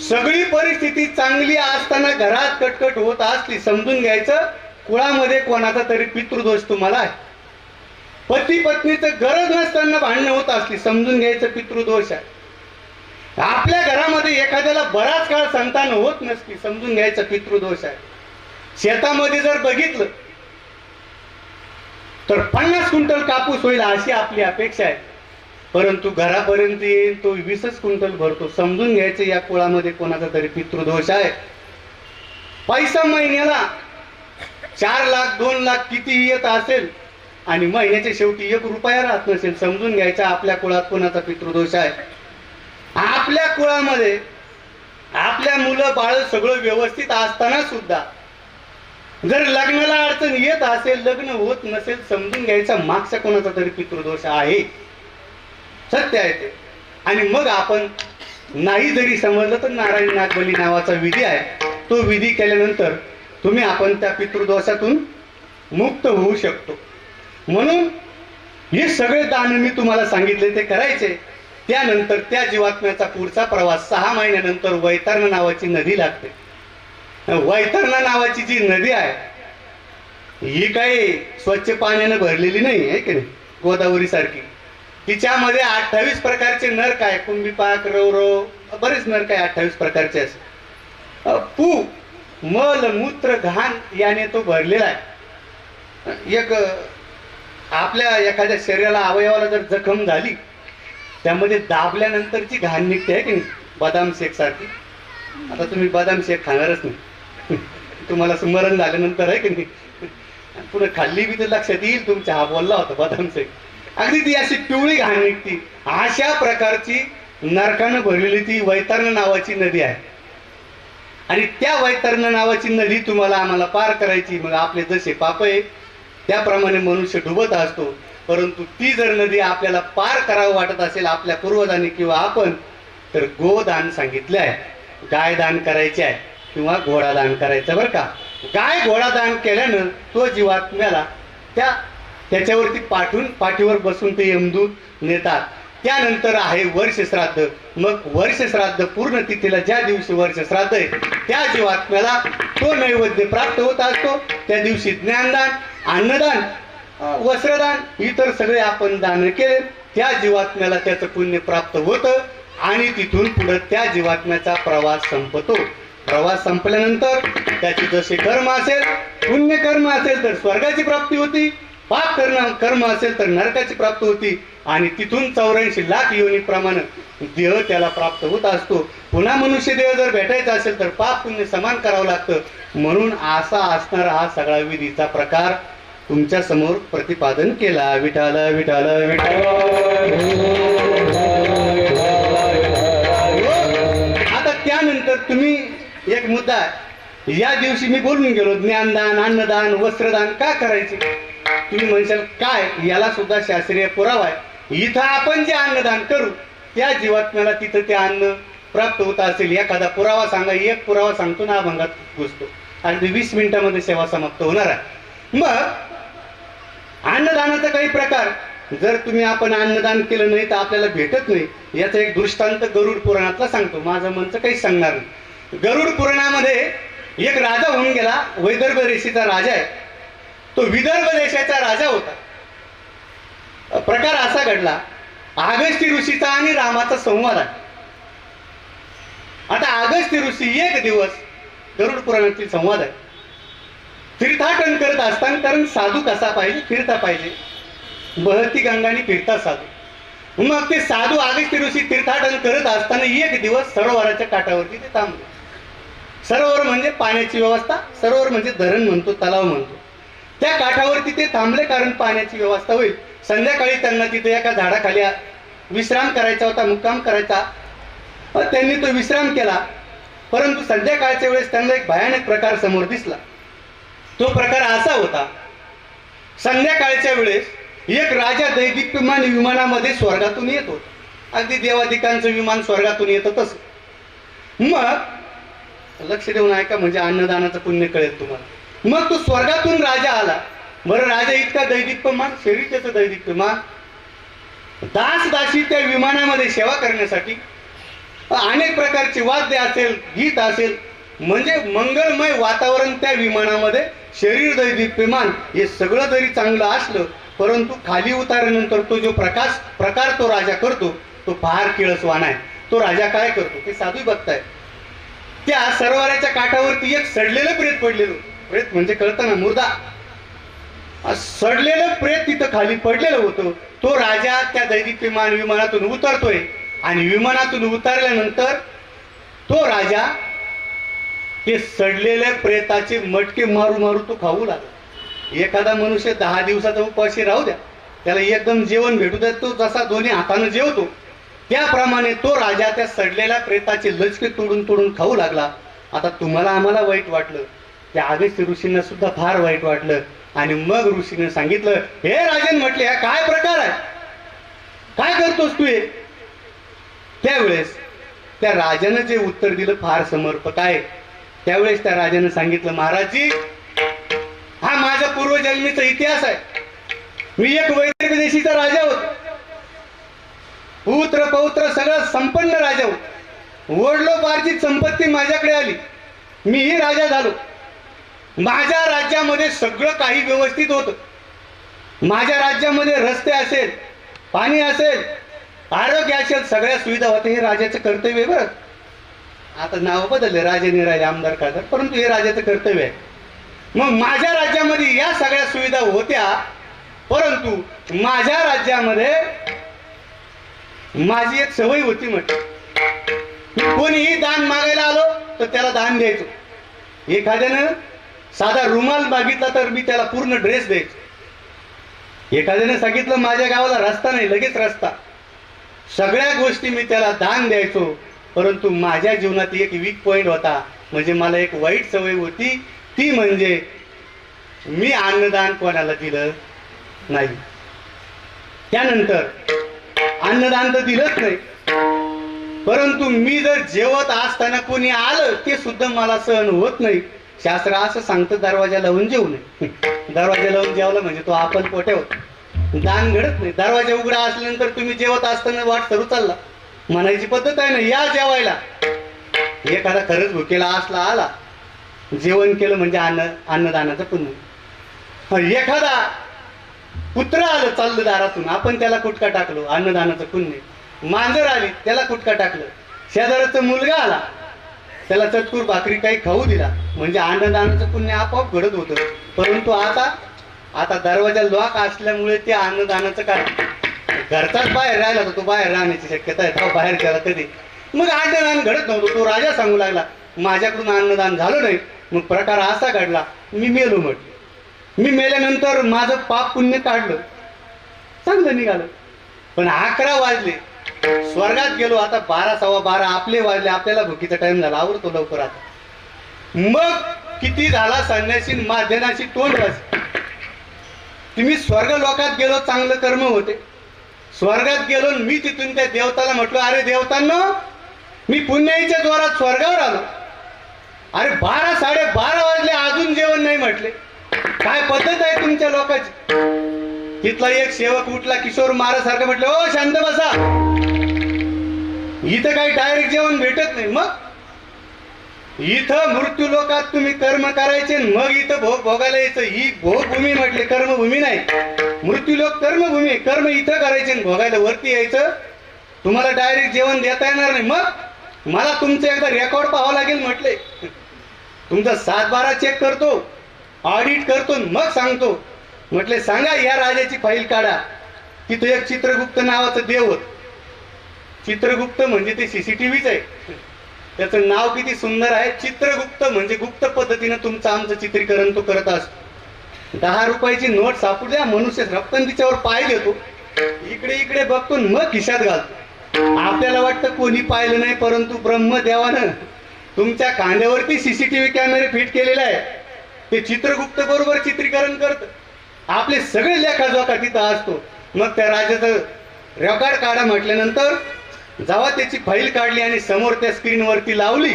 सगळी परिस्थिती चांगली असताना घरात कटकट होत असली समजून घ्यायचं कुळामध्ये कोणाचा तरी पितृदोष तुम्हाला आहे. पती पत्नीचं गरज नसताना भांडणं होत असली समजून घ्यायचं पितृदोष आहे. आपल्या घरामध्ये एखाद्याला बराच काळ संतान होत नसली समजून घ्यायचं पितृदोष आहे. शेतामध्ये जर बघितलं तर 50 क्विंटल कापूस होईल अशी आपली अपेक्षा आहे. परंतु घरापर्यंत येईल तो 20 क्विंटल भरतो समजून घ्यायचं या कुळामध्ये कोणाचा तरी पितृदोष आहे. पैसा महिन्याला 4 लाख 2 लाख कितीही येत असेल आणि महिन्याच्या शेवटी 1 रुपया राहत नसेल समजून घ्यायचा आपल्या कुळात कोणाचा पितृदोष आहे. आपल्या कुळामध्ये आपल्या मुलं बाळ सगळं व्यवस्थित असताना सुद्धा जर लग्नाला अडचण येत असेल, लग्न होत नसेल समजून घ्यायचा मागचा कोणाचा तरी पितृदोष आहे. सत्य आहे ते. आणि मग आपण नाही जरी समजलं तर नारायण नागबली नावाचा विधी आहे. तो विधी केल्यानंतर आपण त्या पितृदोषातून मुक्त होऊ शकतो. म्हणून हे सगळे दान मी तुम्हाला सांगितले ते करायचे. त्यानंतर त्या जीवात्म्याचा पुढचा प्रवास 6 महिन्यानंतर वैतरणा नावाची नदी लागते. वैतरणा नावाची जी नदी आहे ही काही स्वच्छ पाण्याने भरलेली नाही आहे की नाही, गोदावरी सारखी. तिच्यामध्ये 28 प्रकारचे नरक आहे. कुंभीपाक, रौरव, बरेच नरक आहे 28 प्रकारचे. असे पू मल मूत्र घाण याने तो भरलेला आहे. एक आपल्या एखाद्या शरीराला अवयवाला जर जखम झाली त्यामध्ये दाबल्यानंतरची घाण निघते आहे की नाही, बदाम शेक सारखी. आता तुम्ही बदाम शेक खाणारच नाही, तुम्हाला स्मरण झाल्यानंतर आहे की नाही. पुढे खाल्ली बी तर लक्षात येईल तुमच्या हा बोलला होता बदाम शेक. अगदी ती अशी पिवळी घाण निघती. अशा प्रकारची नरकानं भरलेली ती वैतरणा नावाची नदी आहे. आणि त्या वैतरणा नावाची नदी तुम्हाला आम्हाला पार करायची. मग आपले जसे पाप आहे त्याप्रमाणे मनुष्य डुबत असतो. परंतु ती जर नदी आपल्याला पार करावं वाटत असेल आपल्या पूर्वजांनी किंवा आपण, तर गोदान सांगितले आहे. गाय दान करायचे आहे किंवा घोडा दान करायचं बरं का. गाय घोडा दान केल्यानं तो जीवात्म्याला त्याच्यावरती पाठीवर बसून ते यमदूत नेतात. त्यानंतर आहे वर्ष श्राद्ध. मग वर्ष श्राद्ध पूर्ण तिथीला ज्या दिवशी वर्ष श्राद्ध आहे त्या जीवात्म्याला तो नैवेद्य प्राप्त होत असतो. त्या दिवशी ज्ञानदान, अन्नदान, वस्त्रदान इतर सगळे आपण दान केले त्या जीवात्म्याला त्याचं पुण्य प्राप्त होतं. आणि तिथून पुढे त्या जीवात्म्याचा प्रवास संपतो. प्रवास संपल्यानंतर त्याची जसे कर्म असेल, पुण्य कर्म असेल तर स्वर्गाची प्राप्ती होती, पाप कर्म असेल तर नरकाची प्राप्ती होती. आणि तिथून 84 लाख योनीप्रमाणे देह त्याला प्राप्त होत असतो. पुन्हा मनुष्य देह जर भेटायचा असेल तर पाप पुण्य समान करावं लागतं. म्हणून असा असणारा हा सगळा विधीचा प्रकार तुमच्या समोर प्रतिपादन केला. विठाल विठाल विठाल. आता त्यानंतर तुम्ही एक मुद्दा या दिवशी मी बोलून गेलो, ज्ञानदान, अन्नदान, वस्त्रदान का करायचे? तुम्ही म्हणशाल काय, याला सुद्धा शास्त्रीय पुरावा आहे. इथं आपण जे अन्नदान करू त्या जीवात्म्याला तिथं ते अन्न प्राप्त होत असेल. एखादा पुरावा सांगा. एक पुरावा सांगतो ना, अभंगात घुसतो. अगदी 20 मिनिटामध्ये सेवा समाप्त होणार आहे. मग अन्नदानाचा काही प्रकार, जर तुम्ही आपण अन्नदान केलं नाही तर आपल्याला भेटत नाही. याचा एक दृष्टांत गरुड पुराणातला सांगतो. माझं मनचं काही सांगणार नाही. गरुड पुराणामध्ये एक राजा होऊन गेला. वैदर्भ ऋषीचा राजा आहे. तो विदर्भ देशाचा राजा होता. प्रकार असा घडला, अगस्त्य ऋषीचा आणि रामाचा संवाद आहे. आता अगस्त्य ऋषी एक दिवस, गरुड पुराणातील संवाद आहे, तीर्थाटन करत असताना, कारण साधू कसा पाहिजे, फिरता पाहिजे, बहती गंगानी फिरता साधू. मग ते साधू अगस्त्य ऋषी तीर्थाटन करत असताना एक दिवस सरोवराच्या काठावरती ते थांबले. सरोवर म्हणजे पाण्याची व्यवस्था, सरोवर म्हणजे धरण म्हणतो, तलाव म्हणतो. त्या काठावरती ते थांबले कारण पाण्याची व्यवस्था होईल. संध्याकाळी त्यांना तिथे एका झाडाखाली विश्राम करायचा होता, मुक्काम करायचा. त्यांनी तो विश्राम केला. परंतु संध्याकाळच्या वेळेस त्यांना एक भयानक प्रकार समोर दिसला. तो प्रकार असा होता, संध्याकाळच्या वेळेस एक राजा दैदिप्यमान विमानामध्ये स्वर्गातून येत होता. अगदी देवादिकांचं विमान स्वर्गातून येतं तसं. मग लक्ष देऊन ऐका, म्हणजे अन्नदानाचं पुण्य कळेल तुम्हाला. मग तो स्वर्गातून राजा आला. बरं, राजा इतका दैदिप्यमान, शरीर त्याचं दैदिप्यमान, दास दासी त्या विमानामध्ये सेवा करण्यासाठी अनेक प्रकारचे वाद्य असेल, गीत असेल, म्हणजे मंगलमय वातावरण त्या विमानामध्ये. शरीर दैदिप्यमान, हे सगळं जरी चांगलं असलं, परंतु खाली उतारल्यानंतर तो जो प्रकार तो राजा करतो तो फार किळसवान आहे. तो राजा काय करतो ते साधू बघताय. त्या सरोवराच्या काठावरती एक सडलेलं प्रेत पडलेलं. प्रेत म्हणजे कळतं ना, मुर्दा. सडलेलं प्रेत तिथं खाली पडलेलं होतं. तो राजा त्या दैदिप्यमान विमानातून उतरतोय आणि विमानातून उतरल्यानंतर तो राजा ते सडलेल्या प्रेताचे मटके मारू मारू तो खाऊ लागला. एखादा मनुष्य 10 दिवसाचा उपाशी राहू द्या, त्याला एकदम जेवण भेटू द्या, तो जसा दोन्ही हाताने जेवतो त्याप्रमाणे तो राजा त्या सडलेल्या प्रेताचे लचके तोडून तोडून खाऊ लागला. आता तुम्हाला आम्हाला वाईट वाटलं, त्या अगस्त्य ऋषींना सुद्धा फार वाईट वाटलं. आणि मग ऋषीने सांगितलं, हे राजन, म्हटले, हा काय प्रकार आहे, काय करतोस तू हे? त्यावेळेस त्या राजानं जे उत्तर दिलं फार समर्पक आहे. त्यावेळेस त्या राजानं सांगितलं, महाराजजी, हा माझा पूर्वजन्मीचा इतिहास आहे. मी एक वैदर्भ देशीचा राजा होतो. पुत्र पौत्र सगळं संपन्न राजा होतो. वडलोपार्जित संपत्ती माझ्याकडे आली. मीही राजा झालो. माझ्या राज्यामध्ये सगळं काही व्यवस्थित होतं. माझ्या राज्यामध्ये रस्ते असेल, पाणी असेल, आरोग्य असेल, सगळ्या सुविधा होत्या. हे राजाचं कर्तव्य आहे. बरं, आता नाव बदलले, राजाने राजे, आमदार खासदार, परंतु हे राजाचं कर्तव्य आहे. मग माझ्या राज्यामध्ये या सगळ्या सुविधा होत्या, परंतु माझ्या राज्यामध्ये माझी एक सवय होती. म्हटलं, कोणीही दान मागायला आलो तर त्याला दान द्यायचो. एखाद्यानं साधा रुमाल मागितला तर मी त्याला पूर्ण ड्रेस द्यायचो. एखाद्याने सांगितलं माझ्या गावाला रस्ता नाही, लगेच रस्ता. सगळ्या गोष्टी मी त्याला दान द्यायचो. परंतु माझ्या जीवनात एक वीक पॉइंट होता, म्हणजे मला एक वाईट सवय होती. ती म्हणजे मी अन्नदान कोणाला दिलं नाही. त्यानंतर अन्नदान तर दिलंच नाही, परंतु मी जर जेवत असताना कोणी आलं ते सुद्धा मला सहन होत नाही. शास्त्र असं सांगतं, दरवाजा लावून जेवू नये. दरवाजा लावून जेवला म्हणजे तो आपण पोट्यावर दान घडत नाही. दरवाजा उघडा असल्यानंतर तुम्ही जेवत असताना वाट सरू चालला, म्हणायची पद्धत आहे ना, या जेवायला. एखादा खरंच भुकेला असला आला, जेवण केलं म्हणजे अन्नदानाचं पुण्य. एखादा कुत्र आलं चाललं दारातून, आपण त्याला कुटका टाकलो, अन्नदानाचं पुण्य. मांजर आली, त्याला कुटका टाकलं. शेजाराचा मुलगा आला, त्याला चटकूर भाकरी काही खाऊ दिला, म्हणजे अन्नदानाचं पुण्य आपोआप घडत होतं. परंतु आता दरवाजा लॉक असल्यामुळे ते अन्नदानाचं काय, घरचाच बाहेर राहिला तर तो बाहेर राहण्याची शक्यता आहे. तो बाहेर गेला कधी, मग अन्नदान घडत नव्हतं. तो राजा सांगू लागला, माझ्याकडून अन्नदान झालं नाही. मग प्रकार असा घडला, मी मेलो. म्हटलं, मी मेल्यानंतर माझं पाप पुण्य काढलं, चांगलं निघालं. पण 11 वाजले, स्वर्गात गेलो. आता 12 सव्वा 12 आपले वाजले. आपल्याला भुकीचा टाइम झाला, आवडतो लवकर. आता मग किती झाला संन्यासी माध्यनाची तोंड वाच. तुम्ही स्वर्ग लोकात गेलो चांगलं कर्म होते. स्वर्गात गेलो मी तिथून त्या देवताला म्हटलो, अरे देवतांनो मी पुण्याईच्या जोरात स्वर्गावर आलो. अरे 12 12:30 वाजले अजून जेवण नाही म्हटले. काय पद्धत आहे तुमच्या लोकांची. तिथला एक सेवक उठला किशोर महाराजसारखं म्हटलं, ओ शांत बसा, इथं काही डायरेक्ट जेवण भेटत नाही. मग इथं मृत्यू लोकात तुम्ही कर्म करायचे मग इथं भोग भोगायला यायचं. ही भोगभूमी म्हटले, कर्मभूमी नाही. मृत्यू लोक कर्मभूमी, कर्म इथं करायचे भोगायला वरती यायचं. तुम्हाला डायरेक्ट जेवण देता येणार नाही. मग मला तुमचं एकदा रेकॉर्ड पाहावं लागेल म्हटले. तुमचा 7-12 चेक करतो, ऑडिट करतो, मग सांगतो. म्हटले सांगा या राजाची फाईल काढा. तिथं एक चित्रगुप्त नावाचं देव होत. चित्रगुप्त म्हणजे ते CCTVच आहे. त्याचं नाव किती सुंदर आहे, चित्रगुप्त. म्हणजे गुप्त पद्धतीनं तुमचं आमचं चित्रीकरण तो करत असतो. 10 रुपयाची नोट सापडू द्या, मनुष्य रक्कम तिच्यावर पाय देतो, इकडे इकडे बघतो मग खिशात घालतो. आपल्याला वाटतं कोणी पाहिलं नाही, परंतु ब्रह्मदेवानं तुमच्या खांद्यावरती CCTV कॅमेरे फिट केलेला आहे. ते चित्रगुप्त बरोबर चित्रीकरण करतं. आपले सगळे लेखाजोखा तिथं असतो. मग त्या राजाचं रेकॉर्ड काढा म्हटल्यानंतर जेव्हा त्याची फाईल काढली आणि समोर त्या स्क्रीनवरती लावली,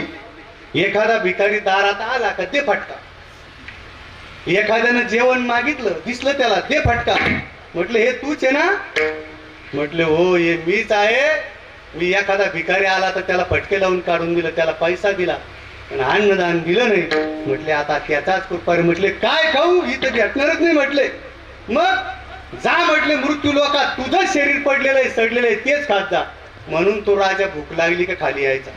एखादा भिकारी दारात आला का दे फटका. एखाद्यानं जेवण मागितलं दिसलं त्याला दे फटका. म्हटलं हे तूच आहे ना. म्हटले हो हे मीच आहे. मी एखादा भिकारी आला तर त्याला फटके लावून काढून दिलं, त्याला पैसा दिला, पण अन्नदान दिलं नाही. म्हटले आता त्याचाच कृपा. म्हटले काय खाऊ, इथं भेटणारच नाही. म्हटले मग जा म्हटले मृत्यू लोकात, तुझं शरीर पडलेलं आहे सडलेलं आहे तेच खात जा. म्हणून तो राजा भूक लागली का खाली यायचा.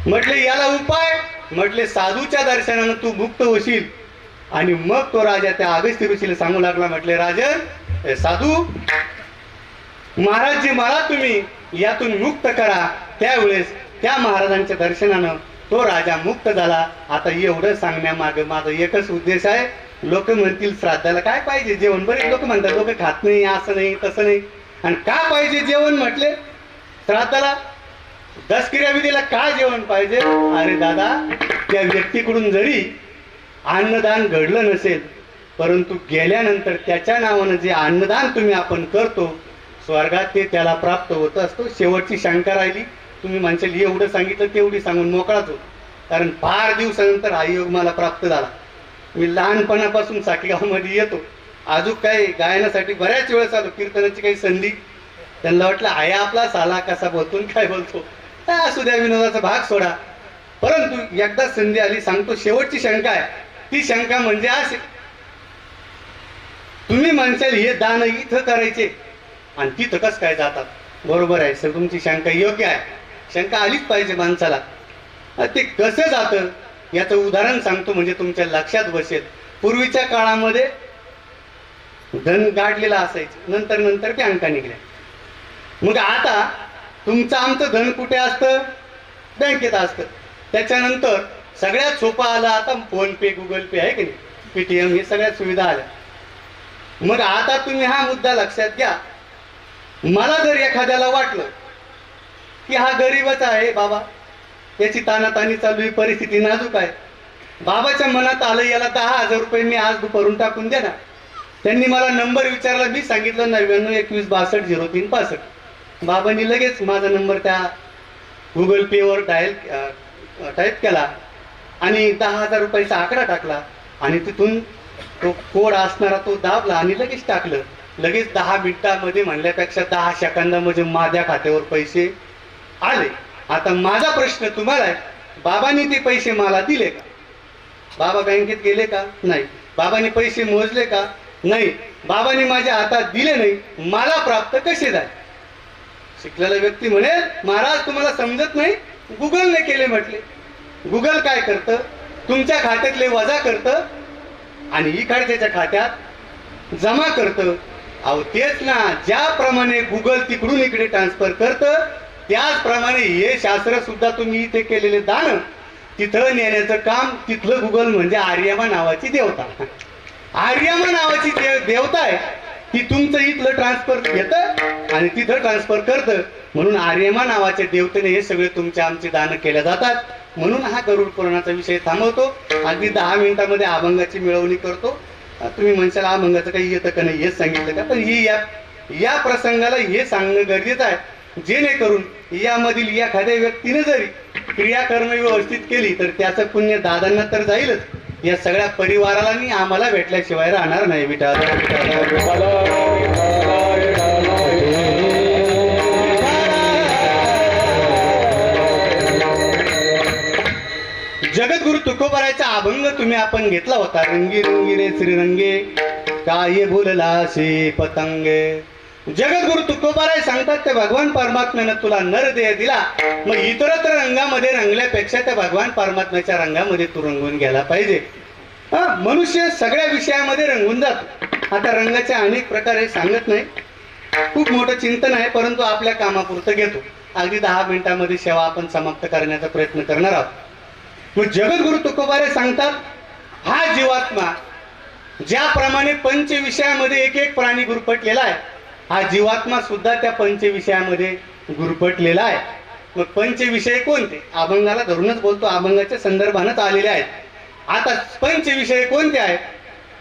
म्हटले याला उपाय. म्हटले साधूच्या दर्शनानं तू मुक्त होशील. आणि मग तो राजा त्या अगस्त्य ऋषीला सांगू लागला, म्हटले राजन साधू महाराज जी मला तुम्ही यातून मुक्त करा. त्यावेळेस त्या महाराजांच्या दर्शनानं तो राजा मुक्त झाला. आता एवढं सांगण्यामागे माझा एकच उद्देश आहे. लोक म्हणतील श्राद्धाला काय पाहिजे जेवण. बरेच लोक म्हणतात लोक खात नाही, असं नाही तसं नाही. आणि का पाहिजे जेवण म्हटले श्राद्धाला, दशक्रियाविधीला काय जेवण पाहिजे. अरे दादा त्या व्यक्तीकडून जरी अन्नदान घडलं नसेल, परंतु गेल्यानंतर त्याच्या नावानं जे अन्नदान तुम्ही आपण करतो स्वर्गात ते त्याला प्राप्त होत असतो. शेवटची शंका राहिली, तुम्ही म्हणशाल एवढं सांगितलं तेवढी सांगून मोकळाच होतो. कारण फार दिवसानंतर हा योग मला प्राप्त झाला. मी लहानपणापासून साठीगावमध्ये येतो. अजून काय गायनासाठी बऱ्याच वेळेस आलो. कीर्तनाची काही संधी त्यांना वाटलं आहे आपला साला कसा बोलतो काय बोलतो, असू द्या विनोदाचा भाग सोडा. परंतु एकदा संधी आली, सांगतो शेवटची शंका आहे. ती शंका म्हणजे असे, तुम्ही म्हणशाल हे दान इथं करायचे आणि तिथं कसं काय जातात. बरोबर आहे सर, तुमची शंका योग्य आहे. शंका आलीच पाहिजे माणसाला. ते कसं जातं याचं उदाहरण सांगतो म्हणजे तुमच्या लक्षात बसेल. पूर्वीच्या काळामध्ये धन गाडलेलं असायचं, नंतर नंतर बँका निघल्या. मग आता तुमचं आमचं धन कुठे असतं, बँकेत असतं. त्याच्यानंतर सगळ्यात सोपं आलं आता फोन पे, गुगल पे आहे की नाही, पेटीएम, हे सगळ्या सुविधा आल्या. मग आता तुम्ही हा मुद्दा लक्षात घ्या. मला जर एखाद्याला वाटलं की हा गरीबच आहे बाबा, याची तानातानी चालू आहे, परिस्थिती नाजूक आहे, बाबाच्या मनात आलं याला 10,000 रुपये मी आज दुपारून टाकून द्या ना. त्यांनी मला नंबर विचारला, मी सांगितलं 9921620365. बाबांनी लगेच माझा नंबर त्या गुगल पेवर टाईप केला आणि 10,000 रुपयाचा आकडा टाकला आणि तिथून तो कोड असणारा तो दाबला आणि लगेच टाकलं. लगेच 10 मिनिटामध्ये म्हणल्यापेक्षा 10 सेकंदामध्ये माझ्या खात्यावर पैसे आले. आता माझा प्रश्न तुम्हाला आहे, बाबांनी ते पैसे मला दिले का? बाबा बँकेत गेले का? नाही. बाबांनी पैसे मोजले का? नाही. बाबांनी माझ्या हातात दिले नाही, मला प्राप्त कसे झाले? शिकलेला व्यक्ती म्हणेल महाराज तुम्हाला समजत नाही, गुगलने केले. म्हटले गुगल काय करतं, तुमच्या खात्यातले वजा करतं आणि इकडच्या खात्यात जमा करतं. अहो तेच ना, ज्याप्रमाणे गुगल तिकडून इकडे ट्रान्सफर करतं त्याचप्रमाणे हे शास्त्र सुद्धा तुम्ही इथे केलेले दान तिथं नेण्याचं काम तिथलं गुगल म्हणजे आर्यमा नावाची देवता. आर्यमा नावाची देवता आहे ती तुमचं इथलं ट्रान्सफर घेतं आणि तिथं ट्रान्सफर करतं. म्हणून आर्यमा नावाच्या देवतेने हे सगळे तुमचे आमचे दान केले जातात. म्हणून हा गरुड पुराणाचा विषय थांबवतो. अगदी 10 मिनिटामध्ये अभंगाची मिळवणी करतो. तुम्ही म्हणशाल अभंगाचं काही येतं का नाही, हेच सांगितलं का, पण ही या प्रसंगाला हे सांगणं गरजेचं आहे, जेणेकरून यामधील एखाद्या व्यक्तीने जरी क्रियाकर्म व्यवस्थित केली तर त्याचं पुण्य दादांना तर जाईलच, या सगळ्या परिवाराला आणि आम्हाला भेटल्याशिवाय राहणार नाही. विठाला जगद्गुरु तुकोबारायचा अभंग तुम्ही आपण घेतला होता. रंगी रंगी रे श्रीरंगे काय बोललासे पतंगे. जगद्गुरु तुकोबाराय सांगतात ते भगवान परमात्म्यानं तुला नर देह दिला, मग इतरत्र रंगामध्ये रंगल्यापेक्षा त्या भगवान परमात्म्याच्या रंगामध्ये तू रंगून घ्यायला पाहिजे. मनुष्य सगळ्या विषयामध्ये रंगून जातो. आता रंगाचे अनेक प्रकार हे सांगत नाही, खूप मोठं चिंतन आहे, परंतु आपल्या कामापुरतं घेतो. अगदी 10 मिनिटांमध्ये सेवा आपण समाप्त करण्याचा प्रयत्न करणार आहोत. मग जगद्गुरु तुकोबाराय सांगतात हा जीवात्मा ज्याप्रमाणे पंचविषयामध्ये एक एक प्राणी गुरफटलेला आहे, हा जीवात्मा सुद्धा त्या पंचविषयामध्ये गुरफटलेला आहे. मग पंचविषय कोणते? अभंगाला धरूनच बोलतो, अभंगाच्या संदर्भानच आलेले आहेत. आता पंचविषय कोणते आहेत?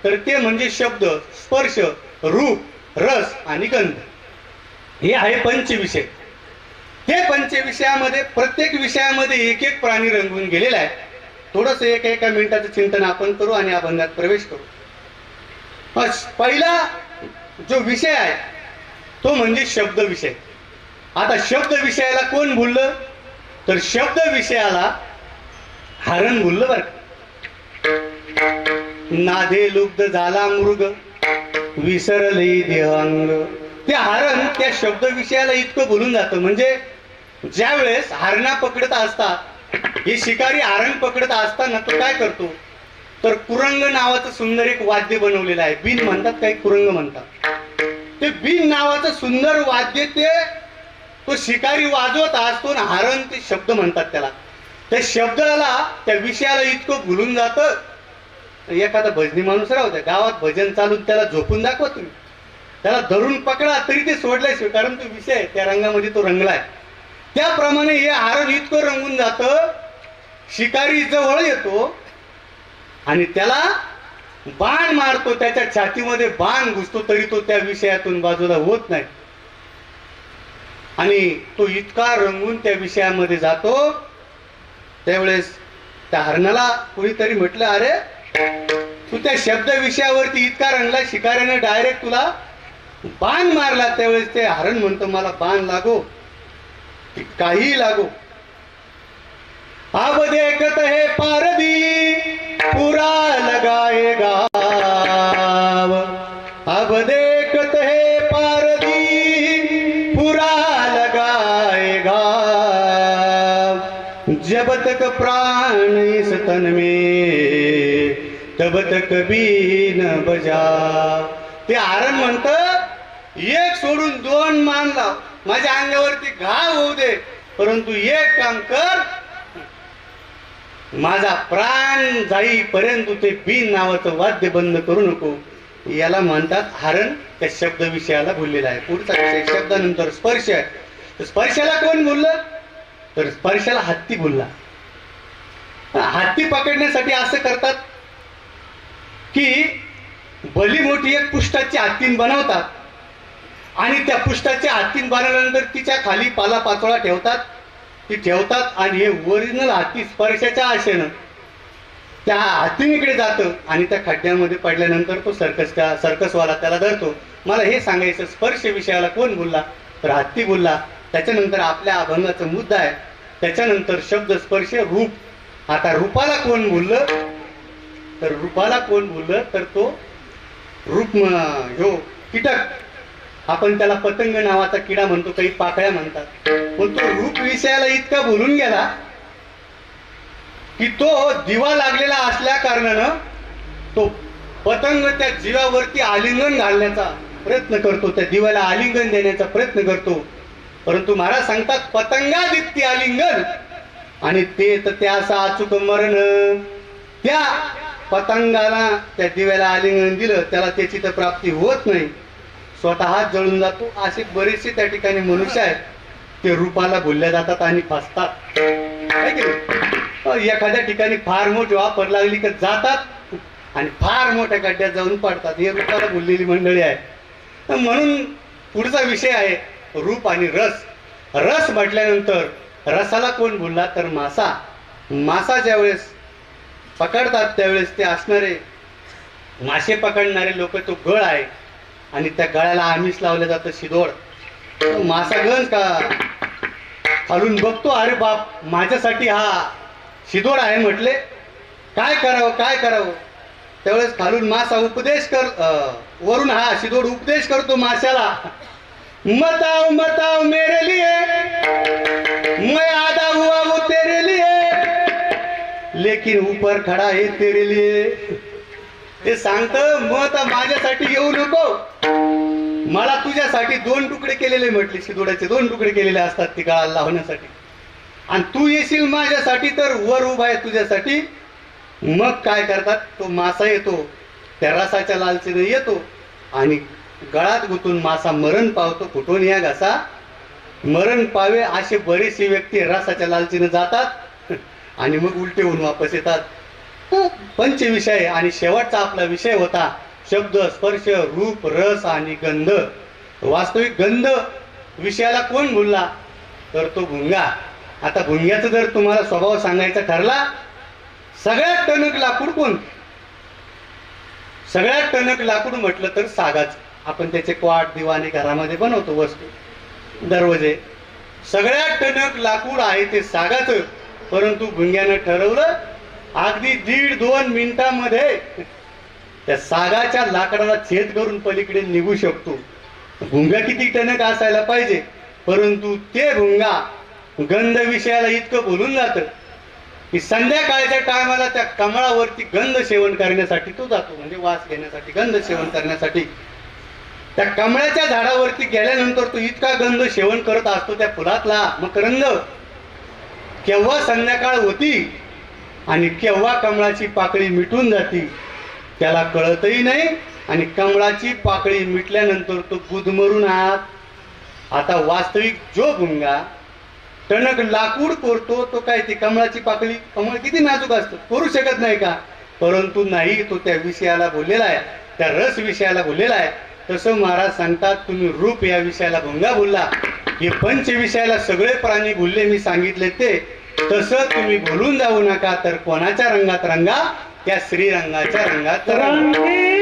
तर ते म्हणजे शब्द, स्पर्श, रूप, रस आणि गंध. हे आहे पंचविषय. हे पंचविषयामध्ये प्रत्येक विषयामध्ये एक एक प्राणी रंगून गेलेला आहे. थोडस एका मिनिटाचं चिंतन आपण करू आणि अभंगात प्रवेश करू. पहिला जो विषय आहे तो म्हणजे शब्द विषय. आता शब्द विषयाला कोण बोललं? तर शब्द विषयाला हरण बोललं बरं. नादे लुब्ध झाला मृग विसरले देहांग. ते हरण त्या शब्द विषयाला इतकं बोलून जातं, म्हणजे ज्या वेळेस हरणा पकडत असतात, हे शिकारी हरण पकडत असताना तो काय करतो, तर कुरंग नावाचं सुंदर एक वाद्य बनवलेलं आहे. बिन म्हणतात, काही कुरंग म्हणतात. ते बिन नावाचं सुंदर वाद्य तो शिकारी वाजवत असतो ना, हरण ते शब्द म्हणतात त्याला. त्या शब्दाला त्या विषयाला इतकं भुलून जातं. एखादा भजनी माणूस राहू द्या, गावात भजन चालून त्याला झोपून दाखवा तुम्ही, त्याला धरून पकडा तरी ते सोडल्याशिवाय, कारण तो विषय त्या रंगामध्ये तो रंगलाय. त्याप्रमाणे हे हरण इतकं रंगून जातं, शिकारी जवळ येतो आणि त्याला बाण मारतो, त्याच्या छातीमध्ये बाण घुसतो तरी तो त्या विषयातून बाजूला होत नाही. आणि तो इतका रंगून त्या विषयामध्ये जातो. त्यावेळेस त्या हरणाला कोणीतरी म्हटलं, अरे तू त्या शब्द विषयावरती इतका रंगला, शिकाऱ्याने डायरेक्ट तुला बाण मारला. त्यावेळेस ते हरण म्हणतो, मला बाण लागो काही लागो, अब देखत है पारदी पूरा लगाए गाव. अब देखत है पारदी पूरा लगाए गाव. जब तक प्राण इस तन में तब तक बीन बजा. ते हरण म्हणत, एक सोडून दोन मान लाव, माझ्या अंगावरती घाव होऊ दे, परंतु एक काम कर, माझा प्राण जाईपर्यंत ते बीन नावाचं वाद्य बंद करू नको. याला म्हणतात हरण त्या शब्द विषयाला बोललेला आहे. पुढचा विषय शब्दानंतर स्पर्श आहे. स्पर्शाला कोण बोललं? तर स्पर्शाला हत्ती बोलला. हत्ती पकडण्यासाठी असं करतात की भली मोठी एक पुष्टाची हत्तीन बनवतात आणि त्या पुष्टाच्या हत्तीन बनवल्यानंतर तिच्या खाली पाला पाचोळा ठेवतात. ती ठेवतात आणि हे ओरिजिनल हत्ती स्पर्शाच्या आशेनं त्या हत्तीकडे जातं आणि त्या खड्ड्यामध्ये पडल्यानंतर तो सर्कसवाला त्याला धरतो. मला हे सांगायचं, स्पर्श विषयाला कोण बोलला? तर हत्ती बोलला. त्याच्यानंतर आपल्या अभंगाचा मुद्दा आहे, त्याच्यानंतर शब्द, स्पर्श, रूप. आता रूपाला कोण बोललं? तर रूपाला कोण बोललं? तर तो रूप जो कीटक, आपण त्याला पतंग नावाचा किडा म्हणतो, काही पाकळ्या म्हणतात. पण तो रूप विषयाला इतका बोलून गेला की तो दिवा लागलेला असल्या कारणानं तो पतंग त्या जीवावरती आलिंगन घालण्याचा प्रयत्न करतो, त्या दिव्याला आलिंगन देण्याचा प्रयत्न करतो. परंतु महाराज सांगतात, पतंगा दिप्ती आलिंगन, आणि ते तर त्या असं अचूक मरण. त्या पतंगाला त्या दिव्याला आलिंगन दिलं, त्याला त्याची तर प्राप्ती होत नाही, स्वतःच जळून जातो. असे बरेचसे त्या ठिकाणी मनुष्य आहेत, ते रूपाला बोलल्या जातात आणि फसतात. एखाद्या ठिकाणी फार मोठी वापर लागली की जातात आणि फार मोठ्या गड्ड्यात जाऊन पडतात. हे रूपाला बोललेली मंडळी आहे. तर म्हणून पुढचा विषय आहे रूप आणि रस. रस म्हटल्यानंतर रसाला कोण बोलला तर मासा. मासा ज्यावेळेस पकडतात त्यावेळेस ते असणारे मासे पकडणारे लोक तो गळ आहे आणि त्या गळ्याला आमिष लावलं जातं शिदोड. मासा गंज का खालून बघतो, अरे बाप माझ्यासाठी हा शिदोड आहे, म्हटले काय करावं काय करावं. त्यावेळेस खालून मासा उपदेश वरून हा शिदोड उपदेश करतो माशाला, मताओ मताओ मेरे लिए मैं आधा हुआ वो तेरे लिए लेकिन ऊपर खड़ा है तेरे लिए. ते सांगतं मत माझ्यासाठी येऊ नको, मला तुझ्यासाठी 2 तुकडे केलेले म्हटले, शिदोड्याचे 2 तुकडे केलेले असतात ती गळाला लावण्यासाठी, आणि तू येशील माझ्यासाठी तर वर उभा आहे तुझ्यासाठी. मग काय करतात, तो मासा येतो त्या रसाच्या लालचीने येतो आणि गळात गुंतून मासा मरण पावतो. कुठून या घसा मरण पावे असे बरेचसे व्यक्ती रसाच्या लालचीने जातात आणि मग उलटे होऊन वापस येतात. पंचविषय आणि शेवटचा आपला विषय होता शब्द स्पर्श रूप रस आणि गंध. वास्तविक गंध विषयाला कोण बोलला तर तो भुंगा. आता भुंग्याचा जर तुम्हाला स्वभाव सांगायचा ठरला, सगळ्यात टणक लाकूड कोण, सगळ्यात टणक लाकूड म्हटलं तर सागाच. आपण त्याचे क्वाट दिवाणे घरामध्ये बनवतो वस्तू दरवाजे. सगळ्यात टणक लाकूड आहे ते सागाच. परंतु भुंग्यानं ठरवलं अगदी 1.5-2 मिनिटांमध्ये त्या सागाच्या लाकडाला छेद करून पलीकडे निघू शकतो. भुंगा किती टणक असायला पाहिजे, परंतु ते भुंगा गंध विषयाला इतकं बोलून जातं की संध्याकाळच्या टायमाला त्या कमळावरती गंध सेवन करण्यासाठी तो जातो, म्हणजे वास घेण्यासाठी गंध सेवन करण्यासाठी. त्या कमळाच्या झाडावरती गेल्यानंतर तो इतका गंध सेवन करत असतो त्या फुलातला मकरंद. केव्हा संध्याकाळ होती आणि केव्हा कमळाची पाकळी मिटून जाती त्याला कळतही नाही, आणि कमळाची पाकळी मिटल्यानंतर तो गुदमरून आत. आता वास्तविक जो भुंगा टणक लाकूड कोरतो तो काय ती कमळाची पाकळी, कमळ किती नाजूक असतं, कोरू शकत नाही का, परंतु नाही, तो त्या विषयाला बोललेला आहे, त्या रस विषयाला बोललेला आहे. तसं महाराज सांगतात तुम्ही रूप या विषयाला भुंगा बोलला, हे पंच विषयाला सगळे प्राणी बोलले मी सांगितले ते तसं तुम्ही बोलून जाऊ नका, तर कोणाच्या रंगात रंगा, त्या श्रीरंगाच्या रंगात रंगा.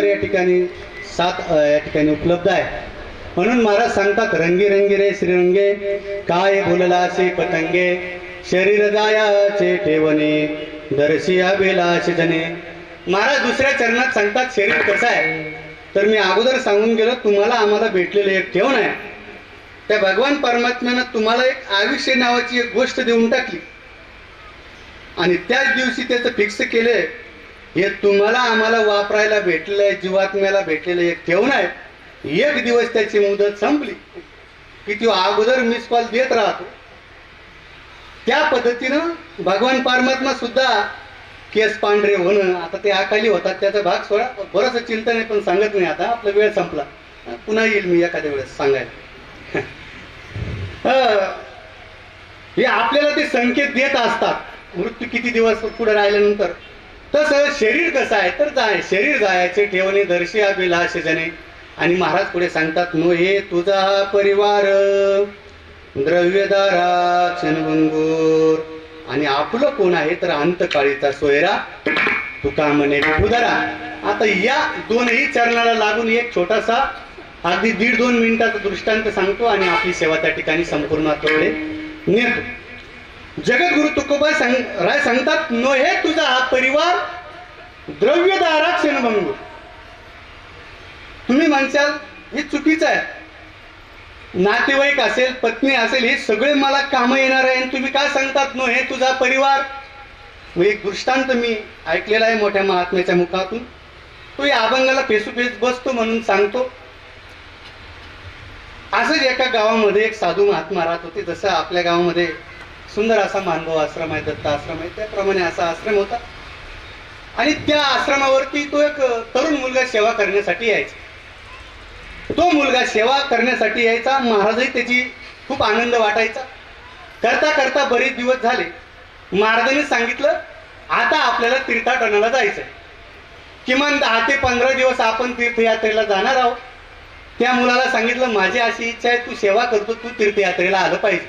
या ठिकाणी 7 या ठिकाणी उपलब्ध आहे. म्हणून महाराज सांगतात, रंगी रंगी रे श्रीरंगे काय बोललासे पतंगे, शरीर जायाचे ठेवणे दर्शी अभिलाष जने. महाराज दुसऱ्या चरणात सांगतात शरीर कसं आहे, तर मी अगोदर सांगून गेलो तुम्हाला आम्हाला भेटलेलं एक ठेवण आहे. त्या भगवान परमात्म्यानं तुम्हाला एक आयुष्य नावाची एक गोष्ट देऊन टाकली आणि त्याच दिवशी त्याचं फिक्स केलंय, हे तुम्हाला आम्हाला वापरायला भेटलेलं आहे, जीवात्म्याला भेटलेलं एक ठेवण आहे. एक दिवस त्याची मुदत संपली की तो अगोदर मिस कॉल देत राहतो. त्या पद्धतीनं भगवान परमात्मा सुद्धा केस पांढरे होणं, आता ते अकाली होतात त्याचा भाग सोडा, बरंच चिंतन आहे पण सांगत नाही. आता आपला वेळ संपला, पुन्हा येईल मी एखाद्या वेळेस सांगायला. हे आपल्याला ते संकेत देत असतात मृत्यू किती दिवस पुढे राहिल्यानंतर. तसं शरीर कसं आहे तर शरीर जायचे ठेवणे दर्शी अभिलाष जने. आणि महाराज पुढे सांगतात, नो हे तुझा हा परिवार द्रव्यदारा क्षणभंगूर. आणि आपलं कोण आहे तर अंतकाळीचा सोयरा तुका म्हणे उदारा. आता या दोनही चरणाला लागून एक छोटासा अगदी 1.5-2 मिनिटाचा दृष्टांत सांगतो आणि आपली सेवा त्या ठिकाणी संपूर्णत्वाकडे नेतो. जगद्गुरु तुकोबा राय सांगतात, नो हे तुझा हा परिवार द्रव्यदारा क्षणभंगूर. तुम्ही म्हणसाल हे चुकीचं आहे, नातेवाईक असेल पत्नी असेल हे सगळे मला काम येणार आहे आणि तुम्ही काय सांगतात नो हे तुझा परिवार. एक दृष्टांत मी ऐकलेला आहे मोठ्या महात्म्याच्या मुखातून, तो या अभंगाला फेसोफेस बसतो म्हणून सांगतो. असंच एका गावामध्ये एक साधू महात्मा राहत होते. जसं आपल्या गावामध्ये सुंदर असा मानभाव आश्रम आहे, दत्त आश्रम आहे, त्याप्रमाणे असा आश्रम होता. आणि त्या आश्रमावरती तो एक तरुण मुलगा सेवा करण्यासाठी यायचा. तो मुलगा सेवा करण्यासाठी यायचा, महाराजही त्याची खूप आनंद वाटायचा. करता करता बरेच दिवस झाले. महाराजांनी सांगितलं आता आपल्याला तीर्थाटनाला जायचंय, किमान 10 ते 15 दिवस आपण तीर्थयात्रेला जाणार आहोत. त्या मुलाला सांगितलं माझी अशी इच्छा आहे, तू सेवा करतो, तू तीर्थयात्रेला आलं पाहिजे.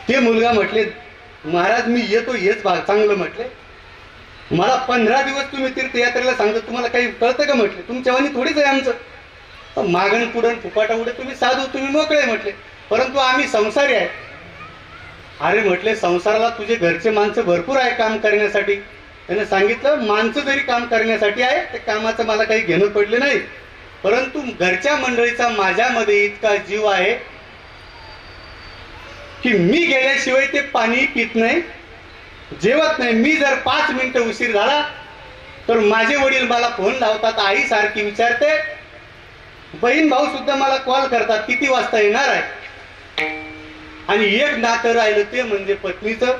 ते मुलगा म्हटले महाराज मी येतो, हेच भाग चांगलं. म्हटले मला 15 दिवस तुम्ही तीर्थयात्रेला सांगतो, तुम्हाला काही कळतं का? म्हटले तुमच्यावानी थोडीच आहे आमचं, मागण पुढण फुपाटा उडे, तुम्ही साधू तुम्ही मोकळे. म्हटले परंतु आम्ही संसारी आहे. अरे म्हटले संसाराला तुझे घरचे माणसं भरपूर आहे काम करण्यासाठी. त्याने सांगितलं माणसं जरी काम करण्यासाठी आहे, त्या कामाचं मला काही घेणं पडलं नाही, परंतु घरच्या मंडळीचा माझ्यामध्ये इतका जीव आहे की मी गेल्याशिवाय ते पाणी पित नाही, जेवत नाही. मी जर 5 मिनिटं उशीर झाला तर माझे वडील मला फोन लावतात, आई सारखी विचारते, बहीण भाऊ सुद्धा मला कॉल करतात किती वाजता येणार आहे. आणि एक नातं राहिलं ते म्हणजे पत्नीचं.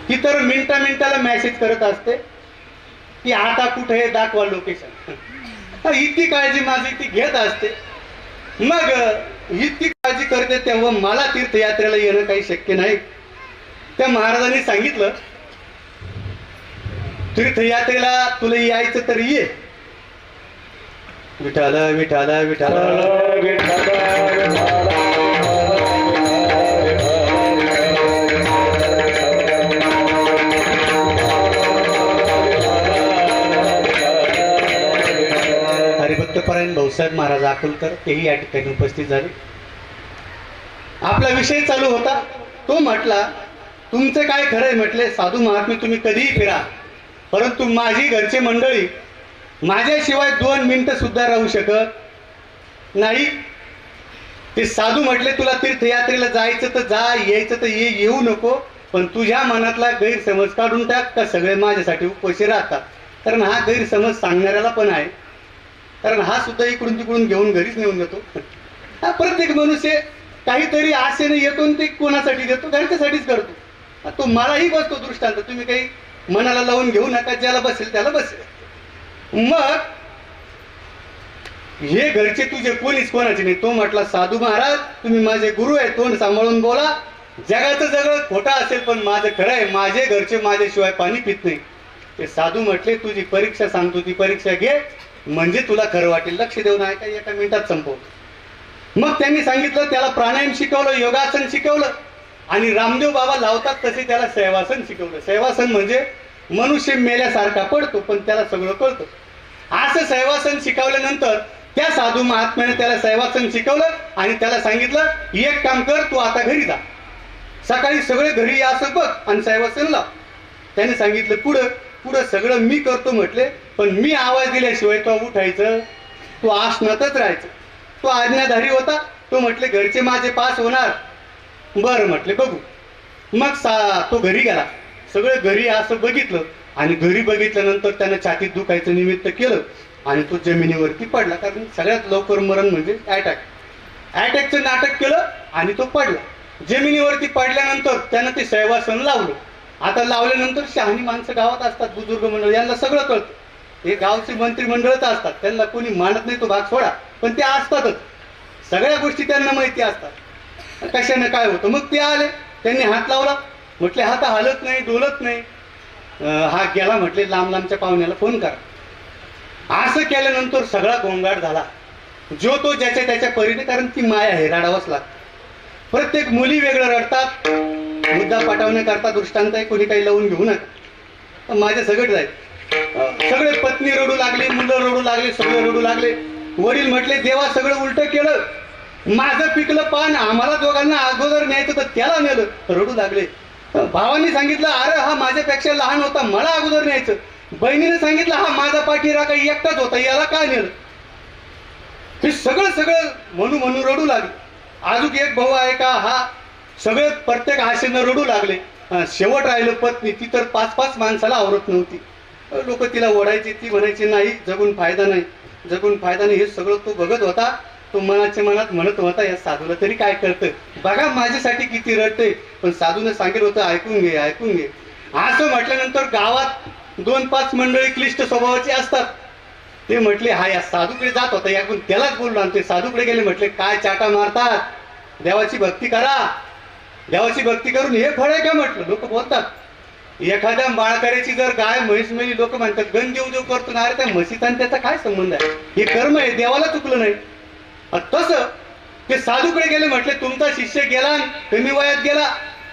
ती तर मिनिटाला मेसेज करत असते की आता कुठे आहे दाखवा लोकेशन. इतकी काळजी माझी ती घेत असते. मग इतकी काळजी करते तेव्हा मला तीर्थयात्रेला येणं काही शक्य नाही. त्या महाराजांनी सांगितलं तीर्थयात्रेला तुला यायचं तर ये. विठाल विठाल विठाल हरिभक्तपरायण भाऊसाहेब महाराज अकोलकर तेही या ठिकाणी उपस्थित झाले. आपला विषय चालू होता. तो म्हटला तुमचं काय खरंय. म्हटले साधू महात्मे तुम्ही कधीही फिरा, परंतु माझी घरची मंडळी माझ्याशिवाय 2 मिनिटं सुद्धा राहू शकत नाही. ते साधू म्हटले तुला तीर्थयात्रेला जायचं तर जा, यायचं तर ये, येऊ नको, पण तुझ्या मनातला गैरसमज काढून टाक का सगळे माझ्यासाठी उपवासी राहतात. कारण हा गैरसमज सांगणाऱ्याला पण आहे, कारण हा सुद्धा इकडून तिकडून घेऊन घरीच नेऊन देतो. हा प्रत्येक मनुष्य काहीतरी आशेने येतो आणि ते कोणासाठी देतो, घरच्यासाठीच करतो. तो मलाही बसतो दृष्टांत, तुम्ही काही मनाला लावून घेऊ नका, ज्याला बसेल त्याला बसेल. मग हे घरचे तुझे कोणीच कोणाचे नाही. तो म्हटला साधू महाराज तुम्ही माझे गुरु आहे, तोंड सांभाळून बोला. जगाचं सगळं खोटं असेल पण माझं खरं आहे, माझे घरचे माझ्याशिवाय पाणी पित नाही. ते साधू म्हटले तुझी परीक्षा सांगतो, ती परीक्षा घे म्हणजे तुला खरं वाटेल. लक्ष देऊन ऐका, एका मिनिटात संपव. मग त्यांनी सांगितलं, त्याला प्राणायाम शिकवलं, योगासन शिकवलं आणि रामदेव बाबा लावतात तसे त्याला सहवासन शिकवलं. सहवासन म्हणजे मनुष्य मेल्यासारखा पडतो पण त्याला सगळं कळतं. असं सहवासन शिकवल्यानंतर त्या साधू महात्म्याने त्याला सैवासन शिकवलं आणि त्याला सांगितलं एक काम कर, तू आता घरी जा, सकाळी सगळे घरी या असं बघ आणि सैवासन लाव. त्याने सांगितलं पुढं पुढं सगळं मी करतो म्हटले, पण मी आवाज दिल्याशिवाय तो उठायचं, तो आसनातच राहायचं. तो आज्ञाधारी होता. तो म्हटले घरचे माझे पास होणार. बरं म्हटले बघू. मग तो घरी गेला. सगळं घरी असं बघितलं आणि घरी बघितल्यानंतर त्यानं छातीत दुखायचं निमित्त केलं आणि तो जमिनीवरती पडला. कारण सगळ्यात लवकर मरण म्हणजे अटॅकचं नाटक केलं आणि तो पडला. जमिनीवरती पडल्यानंतर त्यानं ते सैवासन लावलं. आता लावल्यानंतर शहाणी माणसं गावात असतात, बुजुर्ग मंडळ, यांना सगळं कळतं. हे गावचे मंत्रिमंडळच असतात, त्यांना कोणी मानत नाही तो भाग सोडा, पण ते असतातच. सगळ्या गोष्टी त्यांना माहिती असतात कशाने काय होतं. मग ते आले, त्यांनी हात लावला. म्हटले हात हालत नाही, डोलत नाही. हा गेला. म्हटले लांब लांबच्या पाहुण्याला फोन करा. असं केल्यानंतर सगळा गोंगाट झाला. जो तो ज्याच्या त्याच्या परीने, कारण ती माया आहे, रडावंच लागतं. प्रत्येक मुली वेगळं रडतात. मुद्दा पाठवण्याकरता दृष्टांत आहे, कोणी काही लावून घेऊ नका. माझ्या सगळं जाईल. सगळे पत्नी रडू लागली, मुलं रडू लागले, सगळे रडू लागले. वडील म्हटले देवा सगळं उलट केलं, माझं पिकलं पान, आम्हाला दोघांना अगोदर न्यायचं तर त्याला नेलं. रडू लागले. भावांनी सांगितलं अरे हा माझ्यापेक्षा लहान होता, मला अगोदर न्यायचं. बहिणीने सांगितलं हा माझा पाठीराखा एकटाच होता, याला काय नेलं. हे सगळं म्हणू रडू लागले. अजून एक भाऊ आहे का, हा सगळे प्रत्येक आशेनं रडू लागले. शेवट राहिलं पत्नी. ती तर 5-5 माणसाला आवरत नव्हती. लोक तिला ओढायची, ती म्हणायची नाही जगून फायदा नाही, जगून फायदा नाही. हे सगळं तो बघत होता. तो मनाच्या मनात म्हणत होता या साधूला तरी काय कळतं, बघा माझ्यासाठी किती रडते. पण साधूने सांगितलं होतं ऐकून घे, ऐकून घे. असं म्हटल्यानंतर गावात 2-5 मंडळी क्लिष्ट स्वभावाची असतात. ते म्हटले हा या साधूकडे जात होता, याकडून त्यालाच बोललो. आणि ते साधूकडे गेले. म्हटले काय चाटा मारतात, देवाची भक्ती करा. देवाची भक्ती करून हे फळ आहे का म्हटलं. लोक बोलतात. एखाद्या माळकऱ्याची जर गाय म्हैस मेली, लोक म्हणतात गण देव करतो ना. अरे त्या म्हशीचा आणि त्याचा काय संबंध आहे, हे कर्म आहे, देवाला चुकलं नाही. तसं ते साधूकडे गेले. म्हटले तुमचा शिष्य गेला, कमी वयात गेला.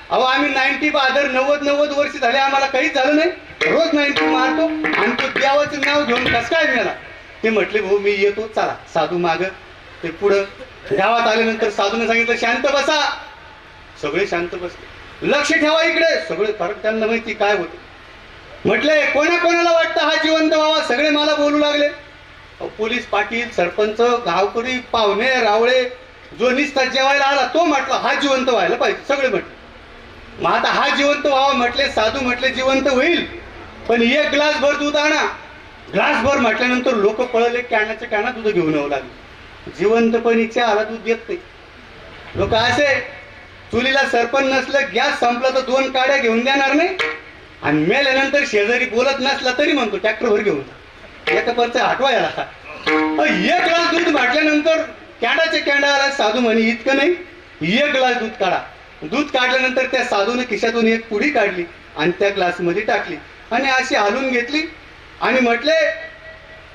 अहो आम्ही 90 वर्ष झाले, आम्हाला काहीच झालं नाही, रोज 90 मारतो आणि तो देवाचं नाव घेऊन कसं काय मिळाला. ते म्हटले भाऊ मी येतो, चला. साधू माग. ते पुढं गावात आल्यानंतर साधूने सांगितलं शांत बसा. सगळे शांत बसले. लक्ष ठेवा इकडे. सगळे, कारण त्यांना माहिती काय होतं. म्हटले कोणाला वाटतं हा जिवंत व्हावा. सगळे मला बोलू लागले. पोलीस, पाटील, सरपंच, गावकरी, पाहुणे रावळे, जो निस्ता जेवायला आला तो म्हटला हा जिवंत व्हायला पाहिजे. सगळे म्हटले. मग आता हा जिवंत व्हावा म्हटले. साधू म्हटले जिवंत होईल, पण 1 ग्लास भर दूध आणा. ग्लास भर म्हटल्यानंतर लोक पळले, कॅनाच्या कॅना दूध घेऊन येऊ लागले. जिवंतपणीच्या आला दूध देत नाही. लोक असे, चुलीला सरपण नसलं, गॅस संपला तर 2 काड्या घेऊन देणार नाही. आणि मेल्यानंतर शेजारी बोलत नसला तरी म्हणतो ट्रॅक्टरवर घेऊन एका परच हटवायला. 1 ग्लास दूध म्हटल्यानंतर कॅडाचे कॅडा आला. साधू म्हणे इतकं नाही, 1 ग्लास दूध काढा. दूध काढल्यानंतर त्या साधूने खिशातून एक पुडी काढली आणि त्या ग्लासमध्ये टाकली आणि अशी हलवून घेतली आणि म्हटले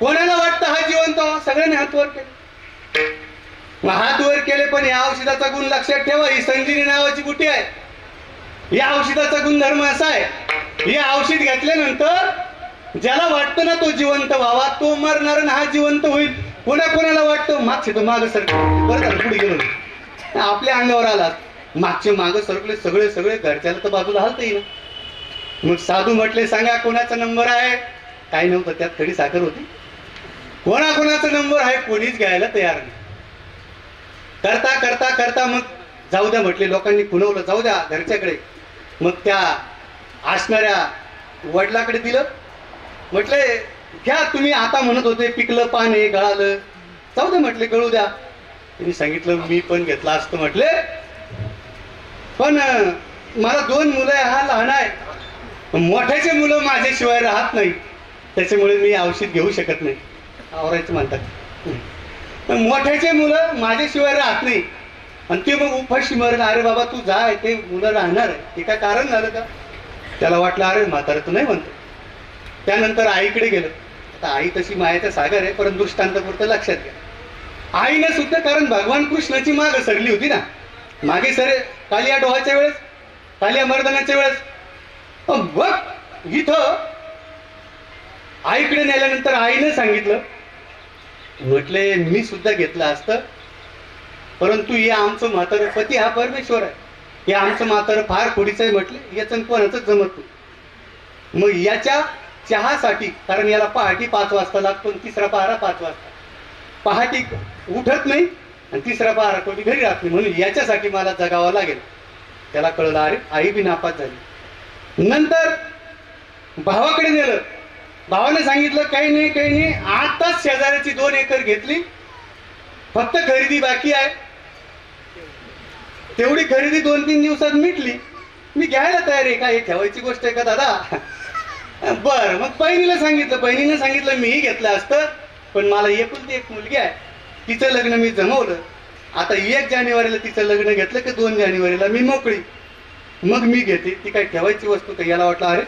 कोणाला वाटतं हा जिवंत. सगळ्यांनी हात वर केले. मग हात वर केले. पण या औषधाचा गुण लक्षात ठेवा, ही संजीवनी नावाची बुटी आहे. या औषधाचा गुणधर्म असा आहे, हे औषध घेतल्यानंतर ज्याला वाटतं ना तो जिवंत व्हावा, तो मरणार आणि हा जिवंत होईल. कोणाला वाटतं मागचे तो मागं सरकले. बरं झालं पुढे गेलो, आपल्या अंगावर आला. मागचे मागं सरकले सगळे. घरच्याला तर बाजूला हलता येईल. मग साधू म्हटले सांगा कोणाचा नंबर आहे. काय नव्हतं त्यात, खडी साखर होती. कोणाचा नंबर आहे, कोणीच घ्यायला तयार नाही. करता मग जाऊ द्या म्हटले. लोकांनी खुणवलं, जाऊ द्या घरच्याकडे. मग त्या असणाऱ्या वडिलाकडे दिलं. म्हटले घ्या तुम्ही, आता म्हणत होते पिकलं पान आहे, गळालं, जाऊ द्या म्हटले, गळू द्या. त्यांनी सांगितलं मी पण घेतला असतं म्हटले, पण मला 2 मुलं आहे, हा लहान आहे. मोठ्याचे मुलं माझ्याशिवाय राहत नाही, त्याच्यामुळे मी औषध घेऊ शकत नाही. आवरायचं म्हणतात. मोठ्याचे मुलं माझ्याशिवाय राहत नाही आणि ते मग उपाशी मरण. अरे बाबा तू जाय, ते मुलं राहणार आहे, हे काय कारण झालं का. त्याला वाटलं अरे म्हातारा तू नाही म्हणतो. त्यानंतर आईकडे गेलं. आता आई तशी मायाचा सागर आहे, परंतु दृष्टांतपुरतं लक्षात घ्या. आईने सुद्धा, कारण भगवान कृष्णाची माग सरली होती ना, मागे सरे कालिया डोहाच्या वेळेस, कालिया मर्दनाच्या वेळेस. बघ इथं आईकडे नेल्यानंतर आईने सांगितलं म्हटले मी सुद्धा घेतलं असतं, परंतु हे आमचं म्हातारं, पती हा परमेश्वर आहे, हे आमचं म्हातारं फार खोडीचं आहे म्हटले, याचं कोणाचं जमत नाही. मग याच्या चहासाठी, कारण याला पहाटे 5 वाजता लागतो आणि तिसरा पहारा 5 वाजता, पहाटे उठत नाही आणि तिसरा पहारा कोणी घरी राहत नाही, म्हणून याच्यासाठी मला जगावं लागेल. त्याला कळलं, अरे आई बी नापास झाली. नंतर भावाकडे नेलं, भावाने सांगितलं काही नाही, आताच शेजाऱ्याची 2 एकर घेतली, फक्त खरेदी बाकी आहे, तेवढी खरेदी 2-3 दिवसात मिटली, मी घ्यायला तयार आहे. का हे ठेवायची गोष्ट आहे का दादा? बर, मग बहिणीने सांगितलं मीही घेतलं असतं, पण मला एकुलती एक मुलगी आहे, तिचं लग्न मी जमवलं, आता 1 जानेवारीला तिचं लग्न घेतलं की 2 जानेवारीला मी मोकळी, मग मी घेते. ती काही ठेवायची वस्तू का? याला वाटलं अरे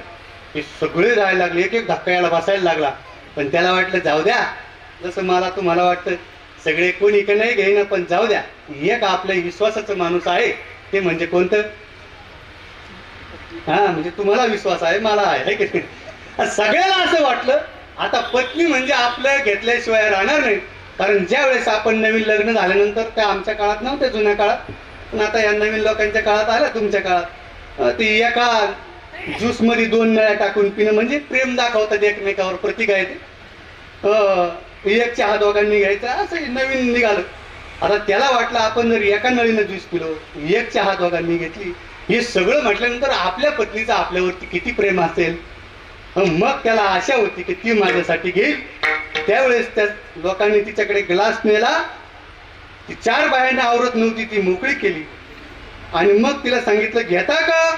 हे सगळे राहायला लागले, एक धक्का याला बसायला लागला, पण त्याला वाटलं जाऊ द्या, जसं मला तुम्हाला वाटतं सगळे कोणी का नाही घेईना, पण जाऊ द्या, एक आपल्या विश्वासाचं माणूस आहे, ते म्हणजे कोणतं? हा, म्हणजे तुम्हाला विश्वास आहे, मला आहे की नाही? सगळ्याला असं वाटलं आता पत्नी म्हणजे आपलं घेतल्याशिवाय राहणार नाही, कारण ज्या वेळेस आपण नवीन लग्न झाल्यानंतर, त्या आमच्या काळात नव्हत्या, जुन्या काळात, पण आता या नवीन लोकांच्या काळात आल्या, तुमच्या काळात, ती एका ज्यूस मध्ये 2 नळ्या टाकून पिणं म्हणजे प्रेम दाखवतात एकमेकावर, प्रतीक आहे ते. 1 चहा दोघांनी घ्यायचा, असं नवीन निघालं. आता त्याला वाटलं आपण जर एका नळीनं ज्यूस पिलो, 1 चहा दोघांनी घेतली, हे सगळं म्हटल्यानंतर आपल्या पत्नीचं आपल्यावरती किती प्रेम असेल. मग त्याला आशा होती की ती माझ्यासाठी घेईल. त्यावेळेस त्या लोकांनी तिच्याकडे ग्लास नेला, ती 4 बायांना आवरत नव्हती, ती मोकळी केली आणि मग तिला सांगितलं घेता का?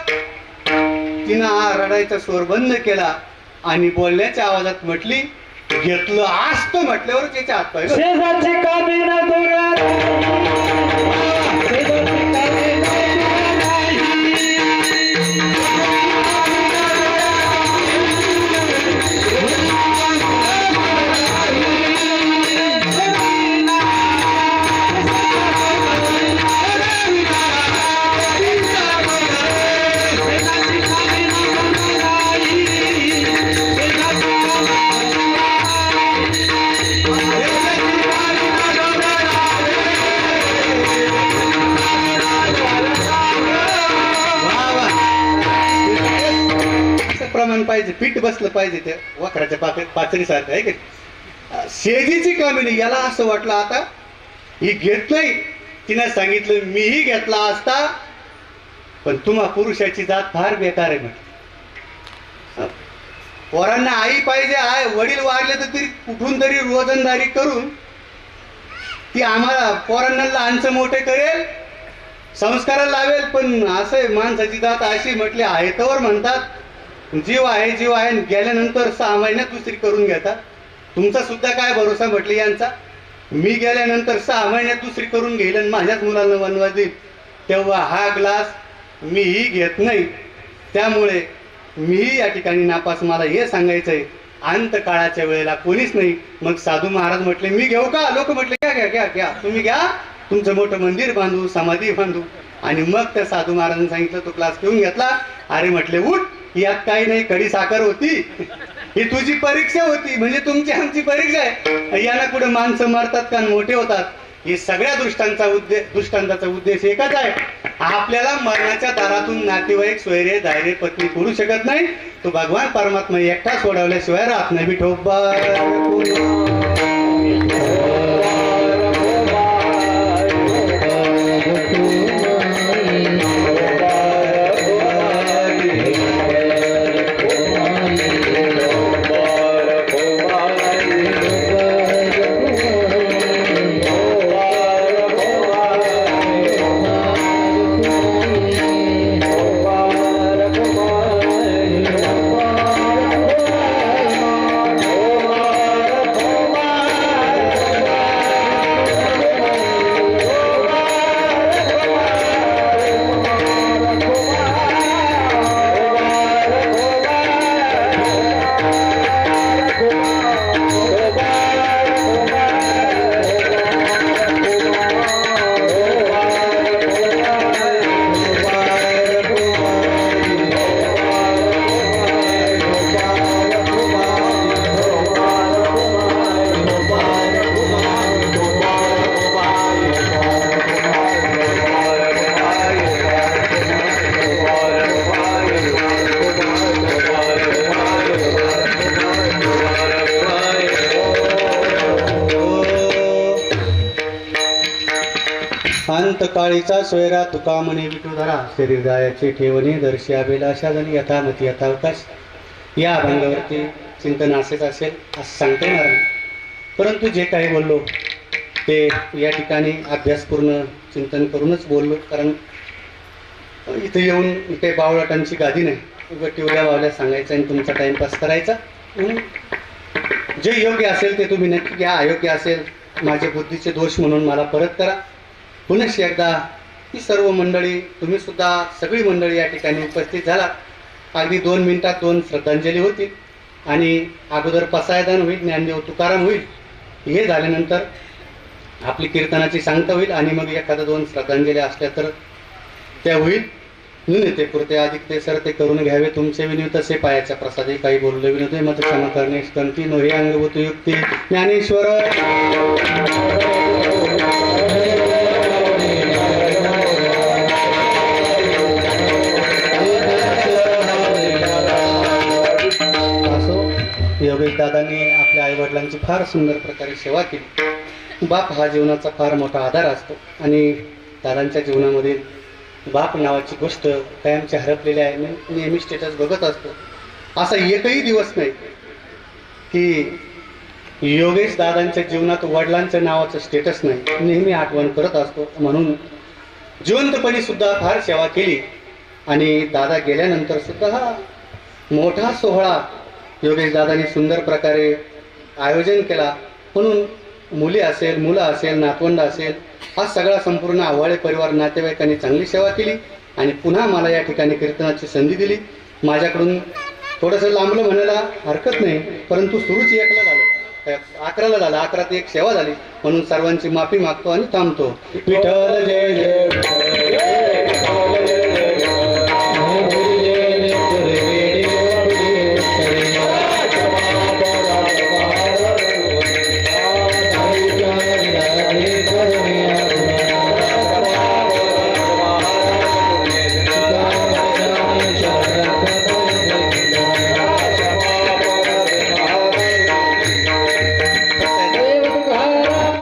तिनं रडायचा स्वर बंद केला आणि बोलण्याच्या आवाजात म्हटली घेतलं असतं. म्हटल्यावर त्याच्या हातपाय शेजारची कामे न दोऱ्यात, शेजारची कामे न प्रमाण पाहिजे, पीठ बसलं पाहिजे त्या वखराच्या पाचरीसारखं आहे की. शेजीची कामिनी, याला असं वाटलं आता ही घेत नाही, तिने सांगितलं मीही घेतला असता, पण तुम्हा पुरुषाची जात फार बेकार आहे म्हटलं. पोरांना आई पाहिजे आहे, वडील वारले तर तरी कुठून तरी रोजंदारी करून ती आम्हाला पोरांना लहानचं मोठे करेल, संस्काराला लावेल, पण असं माणसाची जात अशी म्हटली आहे तवर म्हणतात जीव आहे जीव आहे, गेल्यानंतर 6 महिन्यात दुसरी करून घेतात. तुमचा सुद्धा काय भरोसा म्हटली यांचा? मी गेल्यानंतर 6 महिन्यात दुसरी करून घेईल आणि माझ्याच मुलांना वनवास देईल. तेव्हा हा ग्लास मीही घेत नाही, त्यामुळे मीही या ठिकाणी नापास. मला हे सांगायचंय, अंत काळाच्या वेळेला कोणीच नाही. मग साधू महाराज म्हटले मी घेऊ का? लोक म्हटले घ्या घ्या घ्या घ्या, तुम्ही घ्या, तुमचं मोठं मंदिर बांधू, समाधी बांधू. आणि मग त्या साधू महाराजांनी सांगितलं, तो ग्लास घेऊन घेतला. अरे म्हटले उठ, यात काही नाही, खडी साखर होती, ही तुझी परीक्षा होती, म्हणजे तुमची आमची परीक्षा आहे. याला कुठे माणसं मरतात का मोठे होतात? हे सगळ्या दृष्टांताचा उद्देश एकच आहे, आपल्याला मरणाच्या दारातून नातेवाईक सोयरे दायरे पत्नी करू शकत नाही. तो भगवान परमात्मा एकटा सोडवल्याशिवाय राहत नाही. विठोबा अंत काळीचा सोयरा तुका म्हणे विठुधरा शरीर जायाचे ठेवणे दर्शी अभिलाषा जणी यथामती यथावकाश. या अभंगावरती चिंतन असेच असेल असं सांगता येणार नाही, परंतु जे काही बोललो ते या ठिकाणी अभ्यासपूर्ण चिंतन करूनच बोललो. कारण इथे येऊन इथे बावळटांची गादी नाही, उगं टिवल्या बावल्या सांगायचं आणि तुमचा टाइमपास करायचा. म्हणून जे योग्य असेल ते तुम्ही नक्की घ्या, अयोग्य असेल माझे बुद्धीचे दोष म्हणून मला परत करा. पुनश्च एकदा ही सर्व मंडळी, तुम्ही सुद्धा सगळी मंडळी या ठिकाणी उपस्थित झाला. अगदी 2 मिनिटात 2 श्रद्धांजली होतील आणि अगोदर पसायदान होईल, ज्ञानदेव तुकाराम होईल. हे झाल्यानंतर आपली कीर्तनाची सांगता होईल आणि मग एखादा 2 श्रद्धांजली असल्या तर त्या होईल. ते पुरते अधिक ते सर ते करून घ्यावे तुमचे विनय तसे पायाच्या प्रसादे काही बोलले विनोदे मत क्षमा करणे कंती नो हे अंगभूत युक्ती ज्ञानेश्वर. योगेश दादांनी आपल्या आईवडिलांची फार सुंदर प्रकारे सेवा केली. बाप हा जीवनाचा फार मोठा आधार असतो आणि दादांच्या जीवनामध्ये बाप नावाची गोष्ट कायमची हरपलेली आहे. मी नेहमी स्टेटस बघत असतो. असा एकही दिवस नाही की योगेश दादांच्या जीवनात वडिलांच्या नावाचं स्टेटस नाही. नेहमी आठवण करत असतो. म्हणून जिवंतपणी सुद्धा फार सेवा केली आणि दादा गेल्यानंतर सुद्धा हा मोठा सोहळा योगेश दादांनी सुंदर प्रकारे आयोजन केला. म्हणून मुली असेल, मुलं असेल, नातवंड असेल, हा सगळा संपूर्ण आव्हाळे परिवार नातेवाईकांनी चांगली सेवा केली आणि पुन्हा मला या ठिकाणी कीर्तनाची संधी दिली. माझ्याकडून थोडंसं लांबलं म्हणायला हरकत नाही, परंतु सुरूच एकला झालं, 11ला झालं. 11 ते 1 सेवा झाली. म्हणून सर्वांची माफी मागतो आणि थांबतो. विठ्ठल जय जय.